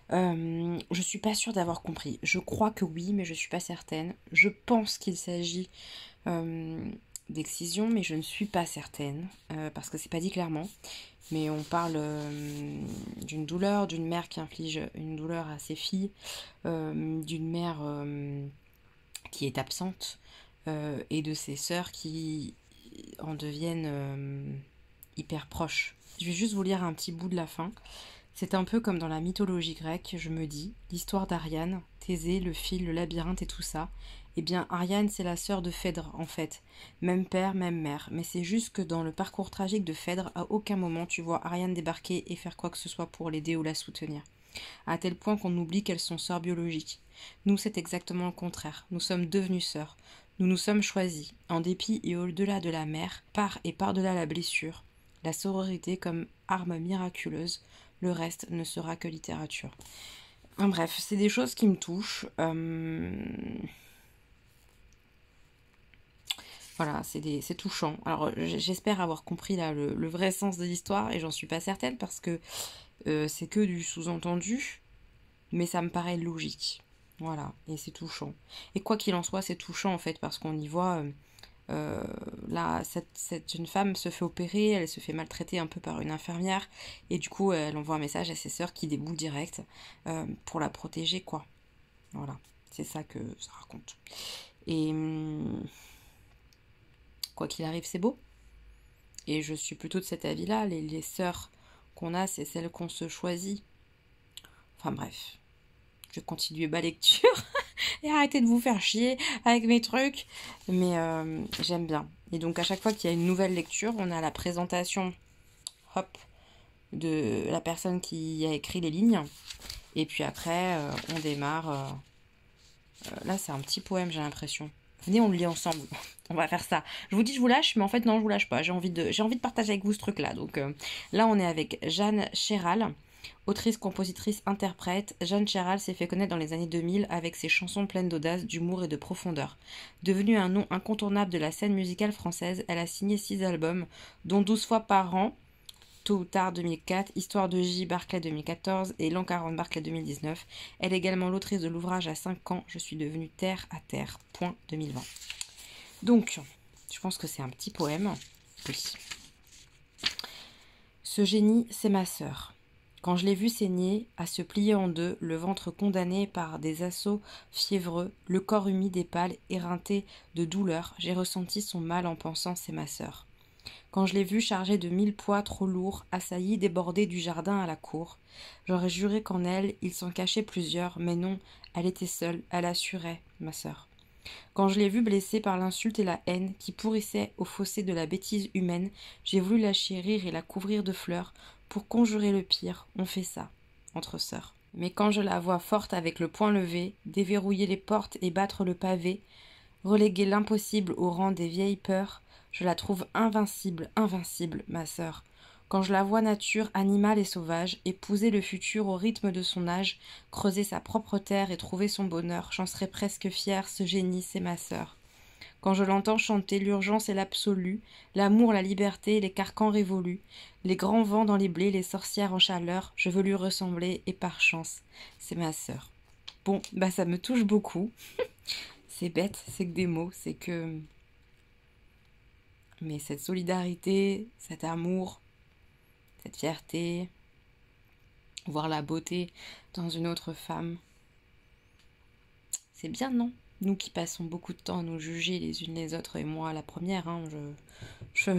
Je suis pas sûre d'avoir compris. Je crois que oui, mais je suis pas certaine. Je pense qu'il s'agit d'excision, mais je ne suis pas certaine, parce que c'est pas dit clairement. Mais on parle d'une douleur, d'une mère qui inflige une douleur à ses filles, d'une mère qui est absente, et de ses sœurs qui en deviennent hyper proches. Je vais juste vous lire un petit bout de la fin. C'est un peu comme dans la mythologie grecque, je me dis, l'histoire d'Ariane, Thésée, le fil, le labyrinthe et tout ça. Eh bien, Ariane, c'est la sœur de Phèdre, en fait. Même père, même mère. Mais c'est juste que dans le parcours tragique de Phèdre, à aucun moment tu vois Ariane débarquer et faire quoi que ce soit pour l'aider ou la soutenir. À tel point qu'on oublie qu'elles sont sœurs biologiques. Nous, c'est exactement le contraire. Nous sommes devenues sœurs. Nous nous sommes choisis, en dépit et au-delà de la mer, par et par-delà la blessure. La sororité comme arme miraculeuse. Le reste ne sera que littérature. Enfin, bref, c'est des choses qui me touchent. Voilà, c'est touchant. Alors, j'espère avoir compris là le vrai sens de l'histoire, et j'en suis pas certaine parce que c'est que du sous-entendu, mais ça me paraît logique. Voilà, et c'est touchant. Et quoi qu'il en soit, c'est touchant en fait, parce qu'on y voit... là, cette jeune femme se fait opérer, elle se fait maltraiter un peu par une infirmière, et du coup elle envoie un message à ses sœurs qui déboulent direct pour la protéger, quoi. Voilà, c'est ça que ça raconte. Et quoi qu'il arrive, c'est beau. Et je suis plutôt de cet avis-là, les sœurs qu'on a, c'est celles qu'on se choisit. Enfin bref, je vais continuer ma lecture. Et arrêtez de vous faire chier avec mes trucs. Mais j'aime bien. Et donc à chaque fois qu'il y a une nouvelle lecture, on a la présentation, hop, de la personne qui a écrit les lignes. Et puis après, on démarre. Là, c'est un petit poème, j'ai l'impression. Venez, on le lit ensemble. On va faire ça. Je vous dis, je vous lâche, mais en fait, non, je vous lâche pas. J'ai envie de partager avec vous ce truc-là. Donc là, on est avec Jeanne Chéral. Autrice, compositrice, interprète, Jeanne Chéral s'est fait connaître dans les années 2000 avec ses chansons pleines d'audace, d'humour et de profondeur. Devenue un nom incontournable de la scène musicale française, elle a signé 6 albums, dont 12 fois par an, Tôt ou tard 2004, Histoire de J, Barclay 2014 et L'an 40 Barclay 2019. Elle est également l'autrice de l'ouvrage à 5 ans, Je suis devenue terre à terre, point 2020. Donc, je pense que c'est un petit poème. Oui. Ce génie, c'est ma sœur. Quand je l'ai vue saigner, à se plier en deux, le ventre condamné par des assauts fiévreux, le corps humide et pâle, éreinté de douleur, j'ai ressenti son mal en pensant c'est ma sœur. Quand je l'ai vue chargée de 1000 poids trop lourds, assaillie, débordée du jardin à la cour, j'aurais juré qu'en elle, il s'en cachait plusieurs, mais non, elle était seule, elle assurait, ma sœur. Quand je l'ai vue blessée par l'insulte et la haine qui pourrissaient au fossé de la bêtise humaine, j'ai voulu la chérir et la couvrir de fleurs. Pour conjurer le pire, on fait ça, entre sœurs. Mais quand je la vois forte avec le poing levé, déverrouiller les portes et battre le pavé, reléguer l'impossible au rang des vieilles peurs, je la trouve invincible, invincible, ma sœur. Quand je la vois nature, animale et sauvage, épouser le futur au rythme de son âge, creuser sa propre terre et trouver son bonheur, j'en serais presque fière, ce génie, c'est ma sœur. Quand je l'entends chanter l'urgence et l'absolu, l'amour, la liberté, les carcans révolus, les grands vents dans les blés, les sorcières en chaleur, je veux lui ressembler et par chance, c'est ma sœur. Bon, bah ça me touche beaucoup. C'est bête, c'est que des mots, c'est que... Mais cette solidarité, cet amour, cette fierté, voir la beauté dans une autre femme, c'est bien, non ? Nous qui passons beaucoup de temps à nous juger les unes les autres, et moi la première, hein, je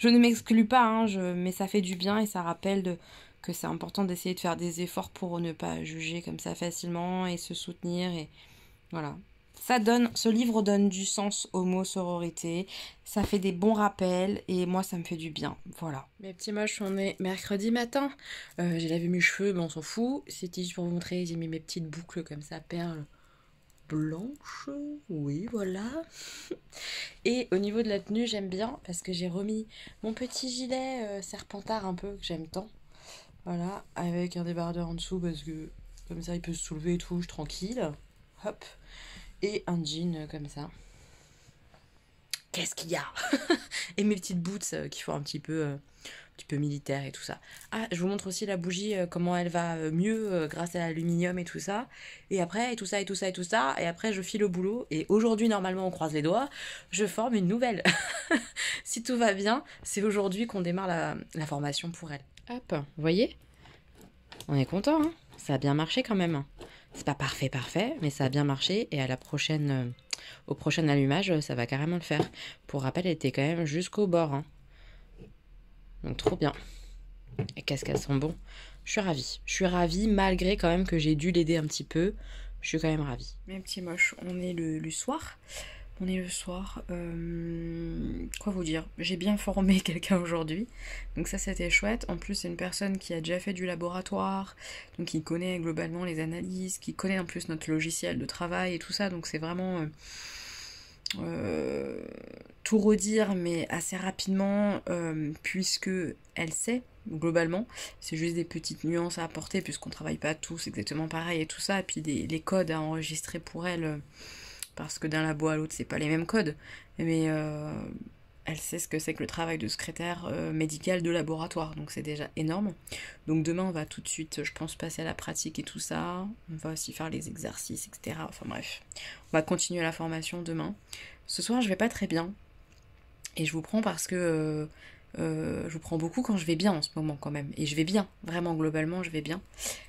ne m'exclus pas, hein, mais ça fait du bien et ça rappelle que c'est important d'essayer de faire des efforts pour ne pas juger comme ça facilement et se soutenir. Et voilà. Ce livre donne du sens au mot sororité, ça fait des bons rappels et moi ça me fait du bien, voilà. Mes petits moches, on est mercredi matin, j'ai lavé mes cheveux mais on s'en fout, c'était juste pour vous montrer, j'ai mis mes petites boucles comme ça, perles blanches, oui voilà. Et au niveau de la tenue j'aime bien parce que j'ai remis mon petit gilet serpentard un peu que j'aime tant, voilà, avec un débardeur en dessous parce que comme ça il peut se soulever et tout, je suis tranquille, hop. Et un jean comme ça. qu'est-ce qu'il y a? Et mes petites boots qui font un petit peu militaire et tout ça. Ah, je vous montre aussi la bougie, comment elle va mieux grâce à l'aluminium et tout ça. Et après, et tout ça. Et après, je file au boulot. Et aujourd'hui, normalement, on croise les doigts, je forme une nouvelle. Si tout va bien, c'est aujourd'hui qu'on démarre la formation pour elle. Hop, vous voyez? On est content, hein? Ça a bien marché quand même. C'est pas parfait, mais ça a bien marché. Et à la prochaine, au prochain allumage, ça va carrément le faire. Pour rappel, elle était quand même jusqu'au bord, hein. Donc trop bien. Et qu'est-ce qu'elles sont bons. Je suis ravie. Je suis ravie malgré quand même que j'ai dû l'aider un petit peu. Je suis quand même ravie. Mes petits moches, on est le soir. On est le soir. Quoi vous dire? J'ai bien formé quelqu'un aujourd'hui. Donc ça c'était chouette. En plus c'est une personne qui a déjà fait du laboratoire. Donc qui connaît globalement les analyses. Qui connaît en plus notre logiciel de travail et tout ça. Donc c'est vraiment... tout redire mais assez rapidement puisque elle sait globalement, c'est juste des petites nuances à apporter puisqu'on travaille pas tous exactement pareil et tout ça, et puis les codes à enregistrer pour elle parce que d'un labo à l'autre c'est pas les mêmes codes, mais elle sait ce que c'est que le travail de secrétaire médical de laboratoire, donc c'est déjà énorme. Donc demain on va tout de suite, je pense, passer à la pratique et tout ça, on va aussi faire les exercices, etc. Enfin bref, on va continuer la formation demain. Ce soir je vais pas très bien, et je vous prends parce que je vous prends beaucoup quand je vais bien en ce moment quand même, et je vais bien, vraiment globalement je vais bien.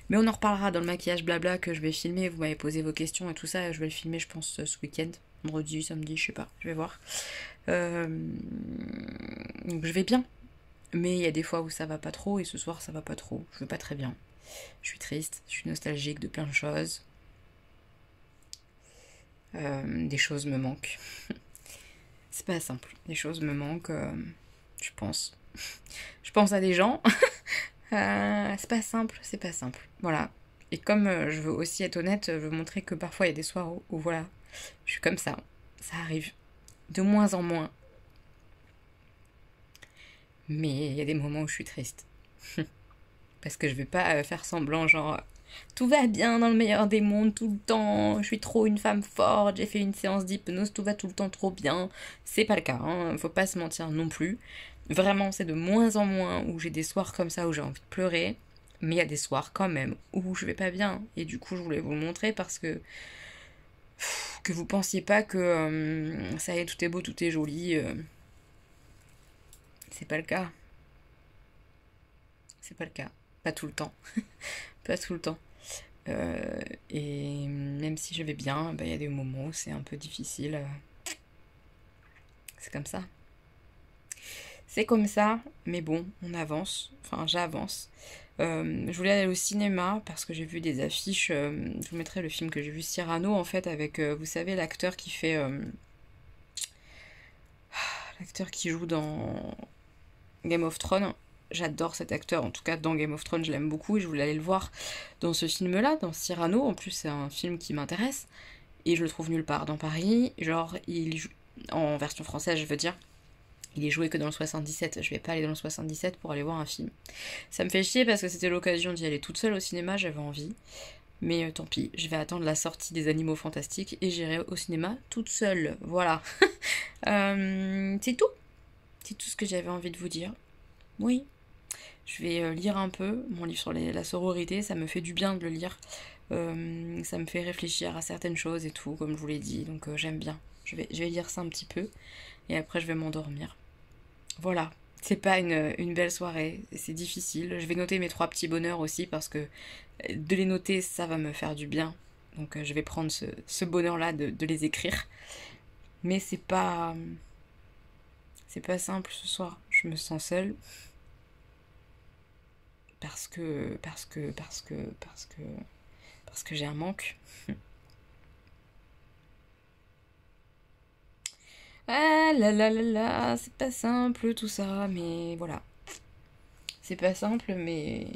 Mais on en reparlera dans le maquillage blabla que je vais filmer, vous m'avez posé vos questions et tout ça, je vais le filmer je pense ce week-end, vendredi, samedi, je sais pas, je vais voir. Donc je vais bien, mais il y a des fois où ça va pas trop, et ce soir ça va pas trop, je vais pas très bien. Je suis triste, je suis nostalgique de plein de choses. Des choses me manquent. C'est pas simple, des choses me manquent, je pense. Je pense à des gens. C'est pas simple, voilà. Et comme je veux aussi être honnête, je veux montrer que parfois il y a des soirs où voilà, je suis comme ça arrive. De moins en moins. Mais il y a des moments où je suis triste. Parce que je vais pas faire semblant, genre tout va bien dans le meilleur des mondes tout le temps, je suis trop une femme forte, j'ai fait une séance d'hypnose, tout va tout le temps trop bien. C'est pas le cas, hein, faut pas se mentir non plus. Vraiment, c'est de moins en moins où j'ai des soirs comme ça où j'ai envie de pleurer. Mais il y a des soirs quand même où je vais pas bien. Et du coup, je voulais vous le montrer parce que vous pensiez pas que ça y est, tout est beau, tout est joli. C'est pas le cas. C'est pas le cas. Pas tout le temps. Pas tout le temps. Et même si je vais bien, il y a des moments où c'est un peu difficile. C'est comme ça. C'est comme ça, mais bon, on avance. Enfin, j'avance. Je voulais aller au cinéma parce que j'ai vu des affiches. Je vous mettrai le film que j'ai vu, Cyrano, en fait, avec, vous savez, l'acteur qui fait... l'acteur qui joue dans Game of Thrones. J'adore cet acteur, en tout cas dans Game of Thrones, je l'aime beaucoup et je voulais aller le voir dans ce film-là, dans Cyrano. En plus, c'est un film qui m'intéresse et je le trouve nulle part dans Paris. Genre, il joue... en version française, je veux dire. Il est joué que dans le 77, je vais pas aller dans le 77 pour aller voir un film. Ça me fait chier parce que c'était l'occasion d'y aller toute seule au cinéma, j'avais envie. Mais tant pis, je vais attendre la sortie des Animaux Fantastiques et j'irai au cinéma toute seule. Voilà. C'est tout. C'est tout ce que j'avais envie de vous dire. Oui. Je vais lire un peu mon livre sur la sororité, ça me fait du bien de le lire. Ça me fait réfléchir à certaines choses et tout, comme je vous l'ai dit, donc j'aime bien. Je vais lire ça un petit peu et après je vais m'endormir. Voilà, c'est pas une belle soirée, c'est difficile. Je vais noter mes 3 petits bonheurs aussi parce que de les noter, ça va me faire du bien. Donc je vais prendre ce bonheur-là de les écrire. Mais c'est pas simple ce soir, je me sens seule. Parce que j'ai un manque. Ah là là là là, c'est pas simple tout ça, mais voilà. C'est pas simple, mais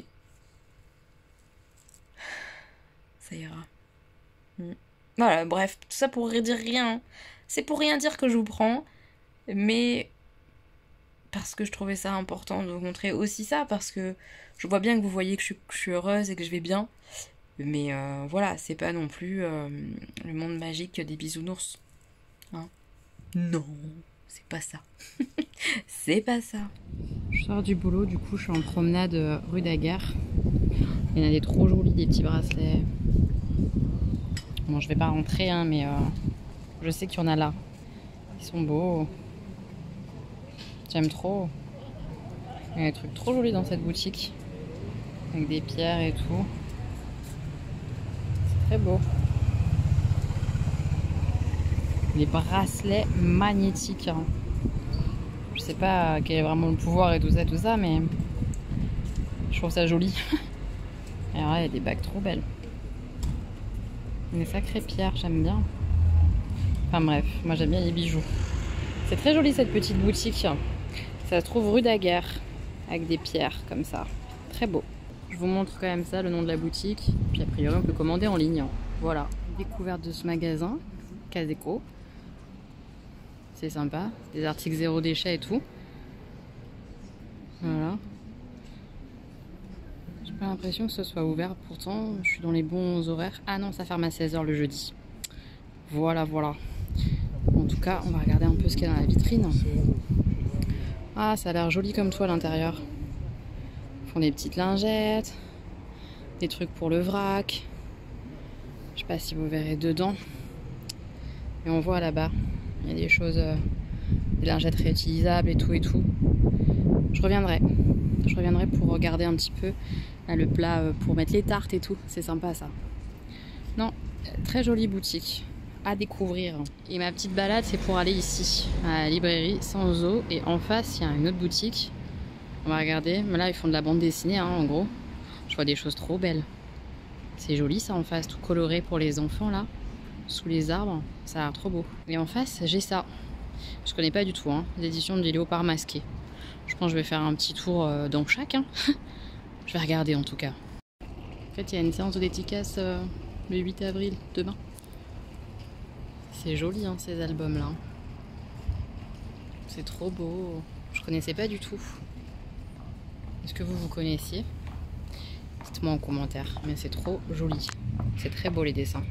ça ira. Voilà, bref, tout ça pour dire rien. C'est pour rien dire que je vous prends, mais parce que je trouvais ça important de vous montrer aussi ça, parce que je vois bien que vous voyez que je suis heureuse et que je vais bien. Mais voilà, c'est pas non plus le monde magique des bisounours. Hein? Non, c'est pas ça. C'est pas ça. Je sors du boulot, du coup je suis en promenade rue Daguerre. Il y en a des trop jolis, des petits bracelets. Bon, je vais pas rentrer, hein, mais je sais qu'il y en a là. Ils sont beaux. J'aime trop. Il y a des trucs trop jolis dans cette boutique. Avec des pierres et tout. C'est très beau. Les bracelets magnétiques. Hein. Je sais pas quel est vraiment le pouvoir et tout ça, mais je trouve ça joli. Et alors là, il y a des bagues trop belles. Des sacrées pierres, j'aime bien. Enfin bref, moi j'aime bien les bijoux. C'est très joli cette petite boutique. Ça se trouve rue Daguerre, avec des pierres comme ça. Très beau. Je vous montre quand même ça, le nom de la boutique. Puis a priori, on peut commander en ligne. Voilà. Découverte de ce magasin, Caseco. C'est sympa. Des articles zéro déchet et tout. Voilà. J'ai pas l'impression que ce soit ouvert. Pourtant, je suis dans les bons horaires. Ah non, ça ferme à 16 h le jeudi. Voilà, voilà. En tout cas, on va regarder un peu ce qu'il y a dans la vitrine. Ah, ça a l'air joli comme toi à l'intérieur. Ils font des petites lingettes, des trucs pour le vrac. Je sais pas si vous verrez dedans. Et on voit là-bas, il y a des choses, des lingettes réutilisables et tout et tout. Je reviendrai pour regarder un petit peu là, le plat pour mettre les tartes et tout. C'est sympa ça. Non, très jolie boutique à découvrir. Et ma petite balade, c'est pour aller ici, à la librairie Sans Eau. Et en face, il y a une autre boutique. On va regarder. Mais là, ils font de la bande dessinée, hein, en gros. Je vois des choses trop belles. C'est joli ça en face, tout coloré pour les enfants là, sous les arbres. Ça a l'air trop beau. Et en face, j'ai ça. Je connais pas du tout, hein, l'édition du Léopard masqué. Je pense que je vais faire un petit tour dans chaque. Hein. Je vais regarder en tout cas. En fait, il y a une séance de dédicace le 8 avril, demain. C'est joli hein, ces albums là. C'est trop beau. Je connaissais pas du tout. Est-ce que vous connaissiez? Dites-moi en commentaire. Mais c'est trop joli. C'est très beau les dessins.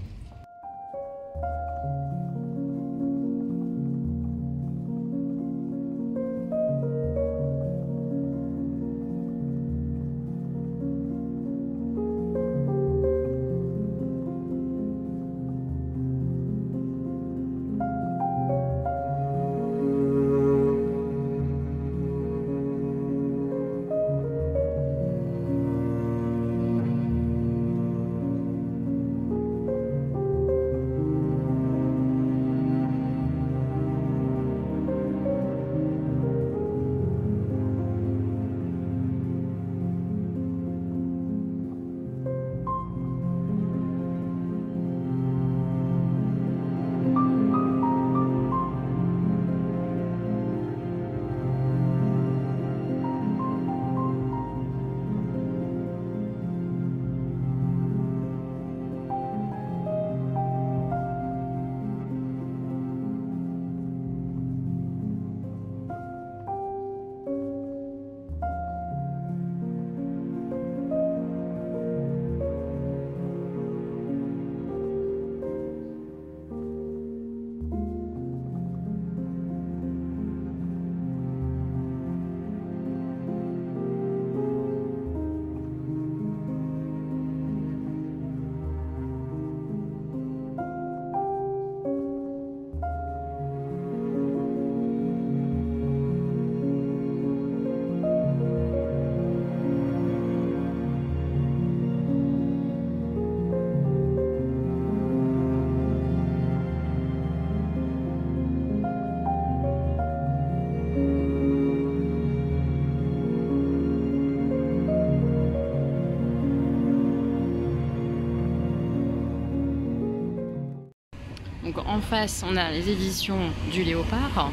Donc en face, on a les éditions du Léopard.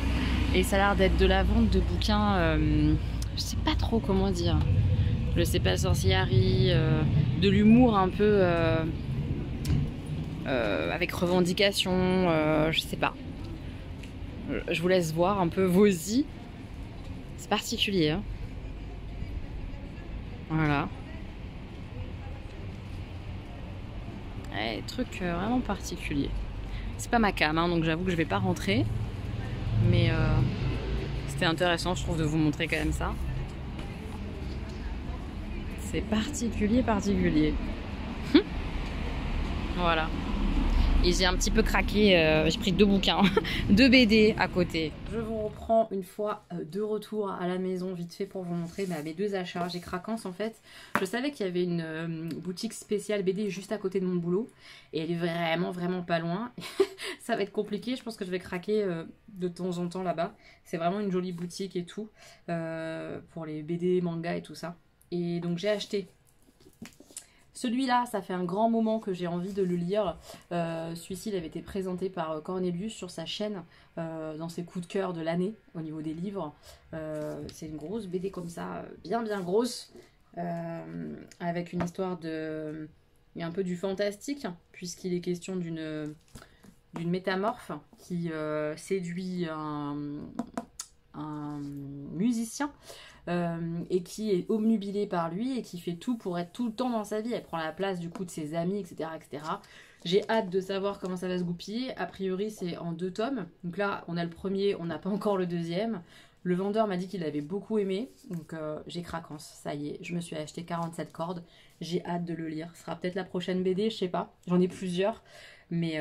Et ça a l'air d'être de la vente de bouquins, je sais pas trop comment dire. Je sais pas, sorcièrerie, de l'humour un peu avec revendication, je sais pas. Je vous laisse voir un peu vos i. C'est particulier. Hein. Voilà. Ouais, truc vraiment particulier. C'est pas ma cam, hein, donc j'avoue que je vais pas rentrer. Mais C'était intéressant, je trouve, de vous montrer quand même ça. C'est particulier, particulier. Voilà. Et j'ai un petit peu craqué, j'ai pris 2 bouquins, 2 BD à côté. Je vous reprends une fois de retour à la maison, vite fait pour vous montrer mes 2 achats. J'ai Craquance en fait. Je savais qu'il y avait une boutique spéciale BD juste à côté de mon boulot. Et elle est vraiment, vraiment pas loin. Ça va être compliqué, je pense que je vais craquer de temps en temps là-bas. C'est vraiment une jolie boutique et tout, pour les BD, mangas et tout ça. Et donc j'ai acheté celui-là, ça fait un grand moment que j'ai envie de le lire. Celui-ci, il avait été présenté par Cornelius sur sa chaîne dans ses coups de cœur de l'année au niveau des livres. C'est une grosse BD comme ça, bien bien grosse, avec une histoire de... Il y a un peu du fantastique, puisqu'il est question d'une métamorphe qui séduit un musicien. Et qui est obnubilée par lui et qui fait tout pour être tout le temps dans sa vie. Elle prend la place du coup de ses amis, etc. etc. J'ai hâte de savoir comment ça va se goupiller. A priori, c'est en 2 tomes. Donc là, on a le premier, on n'a pas encore le deuxième. Le vendeur m'a dit qu'il avait beaucoup aimé. Donc j'ai Craquance, ça y est. Je me suis acheté 47 cordes. J'ai hâte de le lire. Ce sera peut-être la prochaine BD, je sais pas. J'en ai plusieurs. Mais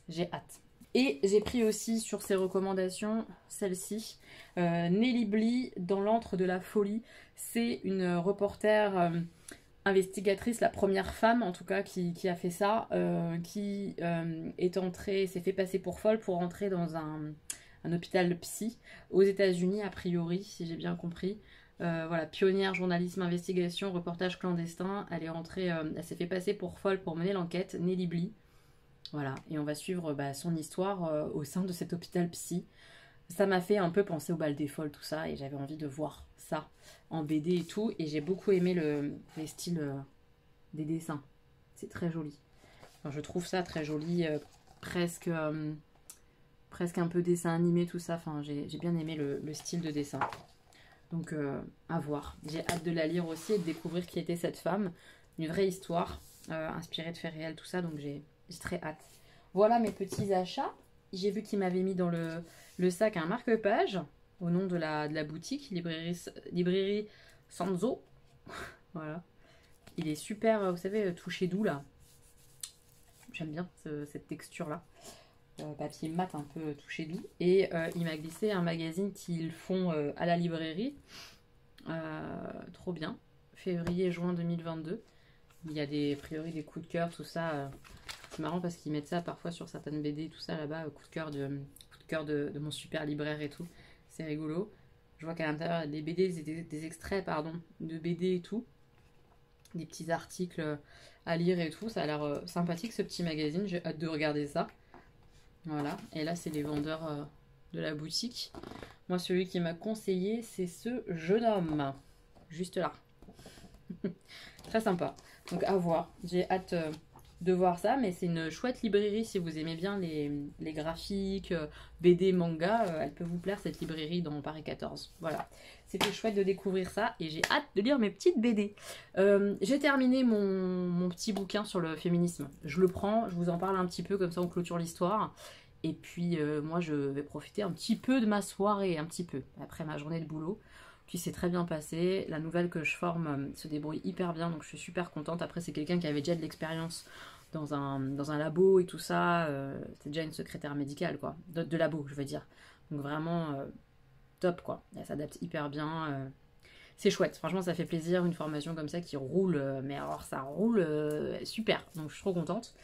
j'ai hâte. Et j'ai pris aussi sur ses recommandations celle-ci, Nelly Bly dans l'antre de la folie. C'est une reporter investigatrice, la première femme en tout cas qui a fait ça, qui est entrée, s'est fait passer pour folle pour entrer dans un hôpital psy aux États-Unis a priori, si j'ai bien compris. Voilà, pionnière, journalisme, investigation, reportage clandestin. Elle est rentrée, elle s'est fait passer pour folle pour mener l'enquête. Nelly Bly. Voilà, et on va suivre son histoire au sein de cet hôpital psy. Ça m'a fait un peu penser au bal des folles, tout ça, et j'avais envie de voir ça en BD et tout. Et j'ai beaucoup aimé les styles des dessins. C'est très joli. Enfin, je trouve ça très joli, presque un peu dessin animé, tout ça. Enfin, j'ai bien aimé le style de dessin. Donc, à voir. J'ai hâte de la lire aussi et de découvrir qui était cette femme. Une vraie histoire, inspirée de faits réels, tout ça, donc j'ai très hâte. Voilà mes petits achats. J'ai vu qu'il m'avait mis dans le sac un marque-page au nom de la boutique, librairie Sanzo. Voilà. Il est super, vous savez, touché doux là. J'aime bien cette texture là. Papier mat un peu touché doux. Et il m'a glissé un magazine qu'ils font à la librairie. Trop bien. Février-juin 2022. Il y a a priori des coups de cœur, tout ça. C'est marrant parce qu'ils mettent ça parfois sur certaines BD, tout ça là-bas, coup de cœur de mon super libraire et tout. C'est rigolo. Je vois qu'à l'intérieur, des BD, des extraits, pardon, de BD et tout. Des petits articles à lire et tout. Ça a l'air sympathique ce petit magazine. J'ai hâte de regarder ça. Voilà. Et là, c'est les vendeurs de la boutique. Moi, celui qui m'a conseillé, c'est ce jeune homme. Juste là. Très sympa. Donc à voir. J'ai hâte de voir ça, mais c'est une chouette librairie si vous aimez bien les graphiques, BD, manga, elle peut vous plaire cette librairie dans Paris 14. Voilà, c'était chouette de découvrir ça et j'ai hâte de lire mes petites BD. J'ai terminé mon petit bouquin sur le féminisme. Je le prends, je vous en parle un petit peu, comme ça on clôture l'histoire. Et puis moi je vais profiter un petit peu de ma soirée, un petit peu, après ma journée de boulot, qui s'est très bien passée. La nouvelle que je forme se débrouille hyper bien, donc je suis super contente. Après c'est quelqu'un qui avait déjà de l'expérience dans un labo et tout ça, c'est déjà une secrétaire médicale quoi, de labo je veux dire. Donc vraiment top quoi, elle s'adapte hyper bien. C'est chouette, franchement ça fait plaisir, une formation comme ça qui roule, mais alors ça roule super, donc je suis trop contente.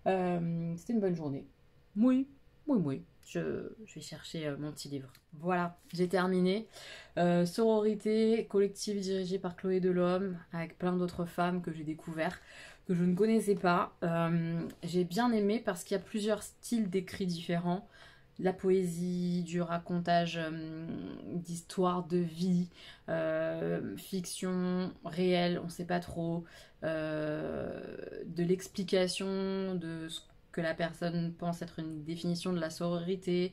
C'était une bonne journée. Oui. Je vais chercher mon petit livre. Voilà, j'ai terminé. Sororité, collectif dirigé par Chloé Delhomme, avec plein d'autres femmes que j'ai découvert, que je ne connaissais pas. J'ai bien aimé parce qu'il y a plusieurs styles d'écrits différents. La poésie, du racontage d'histoires de vie, fiction réelle, on ne sait pas trop, de l'explication de ce que la personne pense être une définition de la sororité,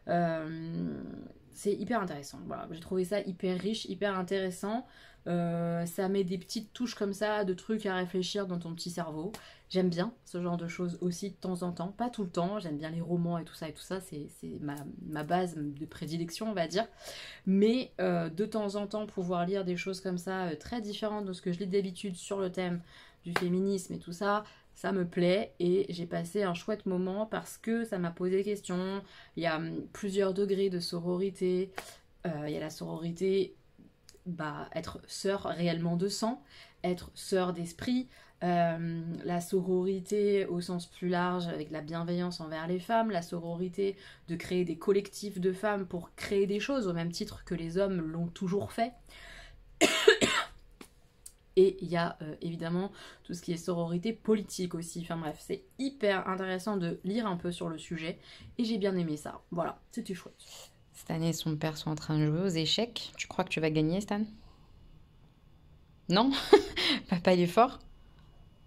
C'est hyper intéressant. Voilà, j'ai trouvé ça hyper riche, hyper intéressant. Ça met des petites touches comme ça, de trucs à réfléchir dans ton petit cerveau. J'aime bien ce genre de choses aussi de temps en temps, pas tout le temps. J'aime bien les romans et tout ça, c'est ma base de prédilection, on va dire. Mais de temps en temps, pouvoir lire des choses comme ça, très différentes de ce que je lis d'habitude sur le thème du féminisme et tout ça, ça me plaît et j'ai passé un chouette moment parce que ça m'a posé des questions. Il y a plusieurs degrés de sororité. Il y a la sororité, être sœur réellement de sang, être sœur d'esprit, la sororité au sens plus large avec la bienveillance envers les femmes, la sororité de créer des collectifs de femmes pour créer des choses au même titre que les hommes l'ont toujours fait. Et il y a évidemment tout ce qui est sororité politique aussi. Enfin bref, c'est hyper intéressant de lire un peu sur le sujet. Et j'ai bien aimé ça. Voilà, c'était chouette. Stan et son père sont en train de jouer aux échecs. Tu crois que tu vas gagner, Stan? Non? Papa, il est fort?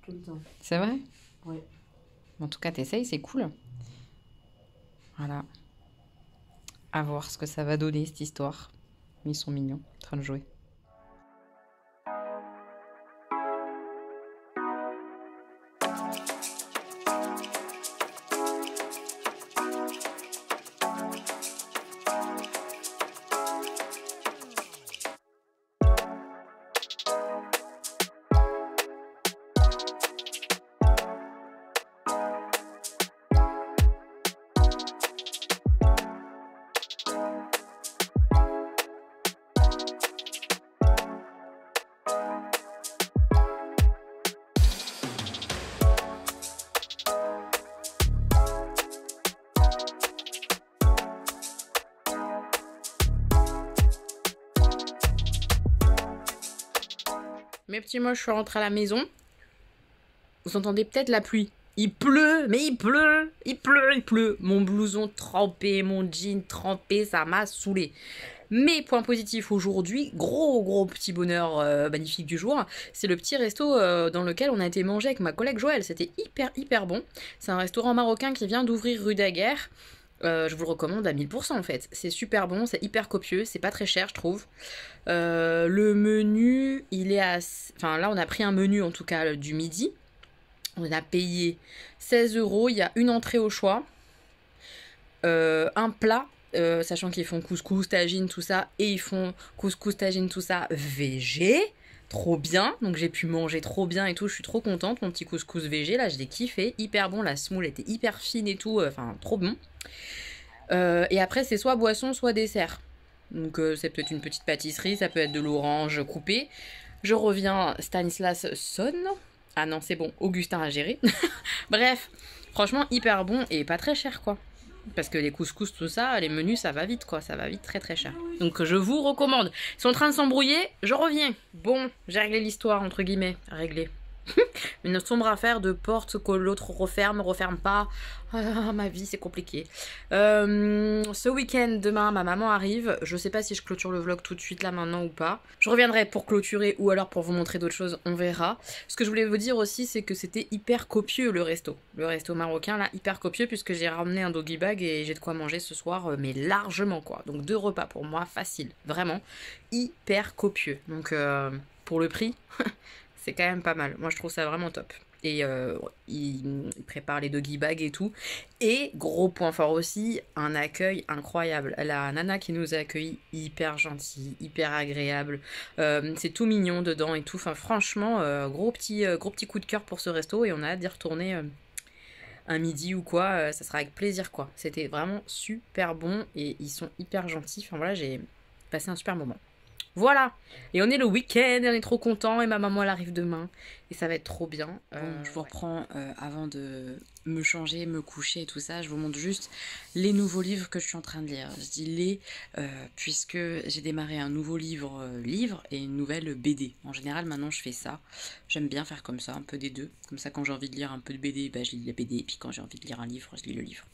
Tout le temps. C'est vrai? Oui. En tout cas, t'essayes, c'est cool. Voilà. À voir ce que ça va donner, cette histoire. Ils sont mignons, en train de jouer. Mes petits moches, je suis rentrée à la maison. Vous entendez peut-être la pluie. Il pleut, mais il pleut, il pleut, il pleut. Mon blouson trempé, mon jean trempé, ça m'a saoulé. Mais point positif aujourd'hui, gros petit bonheur magnifique du jour, c'est le petit resto dans lequel on a été manger avec ma collègue Joël. C'était hyper bon. C'est un restaurant marocain qui vient d'ouvrir rue Daguerre. Je vous le recommande à 1000% en fait. C'est super bon, c'est hyper copieux, c'est pas très cher je trouve. Le menu, il est à... Enfin là on a pris un menu en tout cas du midi. On a payé 16 €, il y a une entrée au choix. Un plat, sachant qu'ils font couscous, tagine, tout ça. Et ils font couscous, tagine, tout ça, végé. Trop bien, donc j'ai pu manger trop bien et tout, je suis trop contente, mon petit couscous végé, là je l'ai kiffé, hyper bon, la semoule était hyper fine et tout, enfin trop bon. Et après c'est soit boisson, soit dessert, donc c'est peut-être une petite pâtisserie, ça peut être de l'orange coupée. Je reviens, Stanislas sonne, ah non c'est bon, Augustin a géré. Bref, franchement hyper bon et pas très cher quoi. Parce que les couscous, tout ça, les menus, ça va vite, quoi. Ça va vite très cher. Donc, je vous recommande. Ils sont en train de s'embrouiller, je reviens. Bon, j'ai réglé l'histoire, entre guillemets. Réglé. Une sombre affaire de porte que l'autre referme pas. Ah, ma vie, c'est compliqué. Ce week-end, demain, ma maman arrive. Je sais pas si je clôture le vlog tout de suite là maintenant ou pas. Je reviendrai pour clôturer ou alors pour vous montrer d'autres choses, on verra. Ce que je voulais vous dire aussi, c'est que c'était hyper copieux le resto. Le resto marocain là, hyper copieux puisque j'ai ramené un doggy bag et j'ai de quoi manger ce soir, mais largement quoi. Donc 2 repas pour moi, facile. Vraiment, hyper copieux. Donc pour le prix... C'est quand même pas mal. Moi, je trouve ça vraiment top. Et il prépare les doggy bags et tout. Et gros point fort aussi, un accueil incroyable. La nana qui nous a accueillis, hyper gentille, hyper agréable. C'est tout mignon dedans et tout. Enfin, franchement, gros petit coup de cœur pour ce resto. Et on a hâte d'y retourner un midi ou quoi. Ça sera avec plaisir, quoi. C'était vraiment super bon. Et ils sont hyper gentils. Enfin, voilà, j'ai passé un super moment. Voilà, et on est le week-end, on est trop content et ma maman elle arrive demain et ça va être trop bien. Bon, je vous reprends avant de me changer, me coucher et tout ça, je vous montre juste les nouveaux livres que je suis en train de lire. Je dis les puisque j'ai démarré un nouveau livre et une nouvelle BD. En général maintenant je fais ça, j'aime bien faire comme ça, un peu des deux. Comme ça quand j'ai envie de lire un peu de BD, bah, je lis la BD et puis quand j'ai envie de lire un livre, je lis le livre.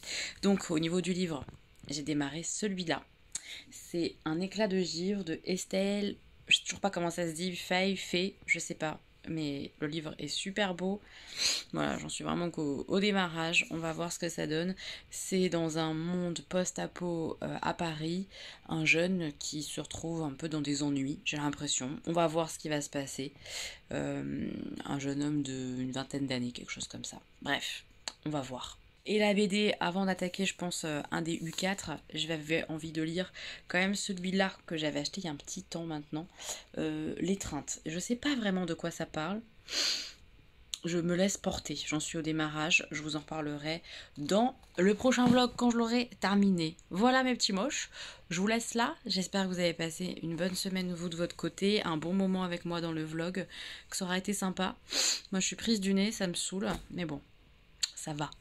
Donc au niveau du livre, j'ai démarré celui-là. C'est un éclat de givre de Estelle, je sais toujours pas comment ça se dit, Faye, je sais pas. mais le livre est super beau. Voilà, j'en suis vraiment qu'au démarrage. On va voir ce que ça donne. C'est dans un monde post-apo à Paris, un jeune qui se retrouve un peu dans des ennuis, j'ai l'impression. On va voir ce qui va se passer. Un jeune homme d'une vingtaine d'années, quelque chose comme ça. Bref, on va voir. Et la BD, avant d'attaquer, je pense, un des U4, j'avais envie de lire quand même celui-là que j'avais acheté il y a un petit temps maintenant, L'étreinte. Je sais pas vraiment de quoi ça parle. Je me laisse porter, j'en suis au démarrage, je vous en reparlerai dans le prochain vlog quand je l'aurai terminé. Voilà mes petits moches, je vous laisse là, j'espère que vous avez passé une bonne semaine vous de votre côté, un bon moment avec moi dans le vlog, que ça aura été sympa. Moi je suis prise du nez, ça me saoule, mais bon, ça va,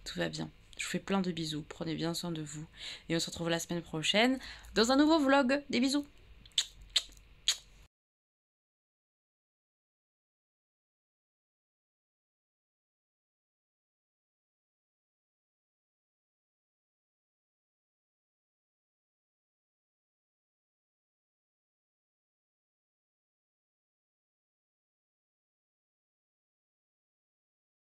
tout va bien. Je vous fais plein de bisous, prenez bien soin de vous et on se retrouve la semaine prochaine dans un nouveau vlog. Des bisous!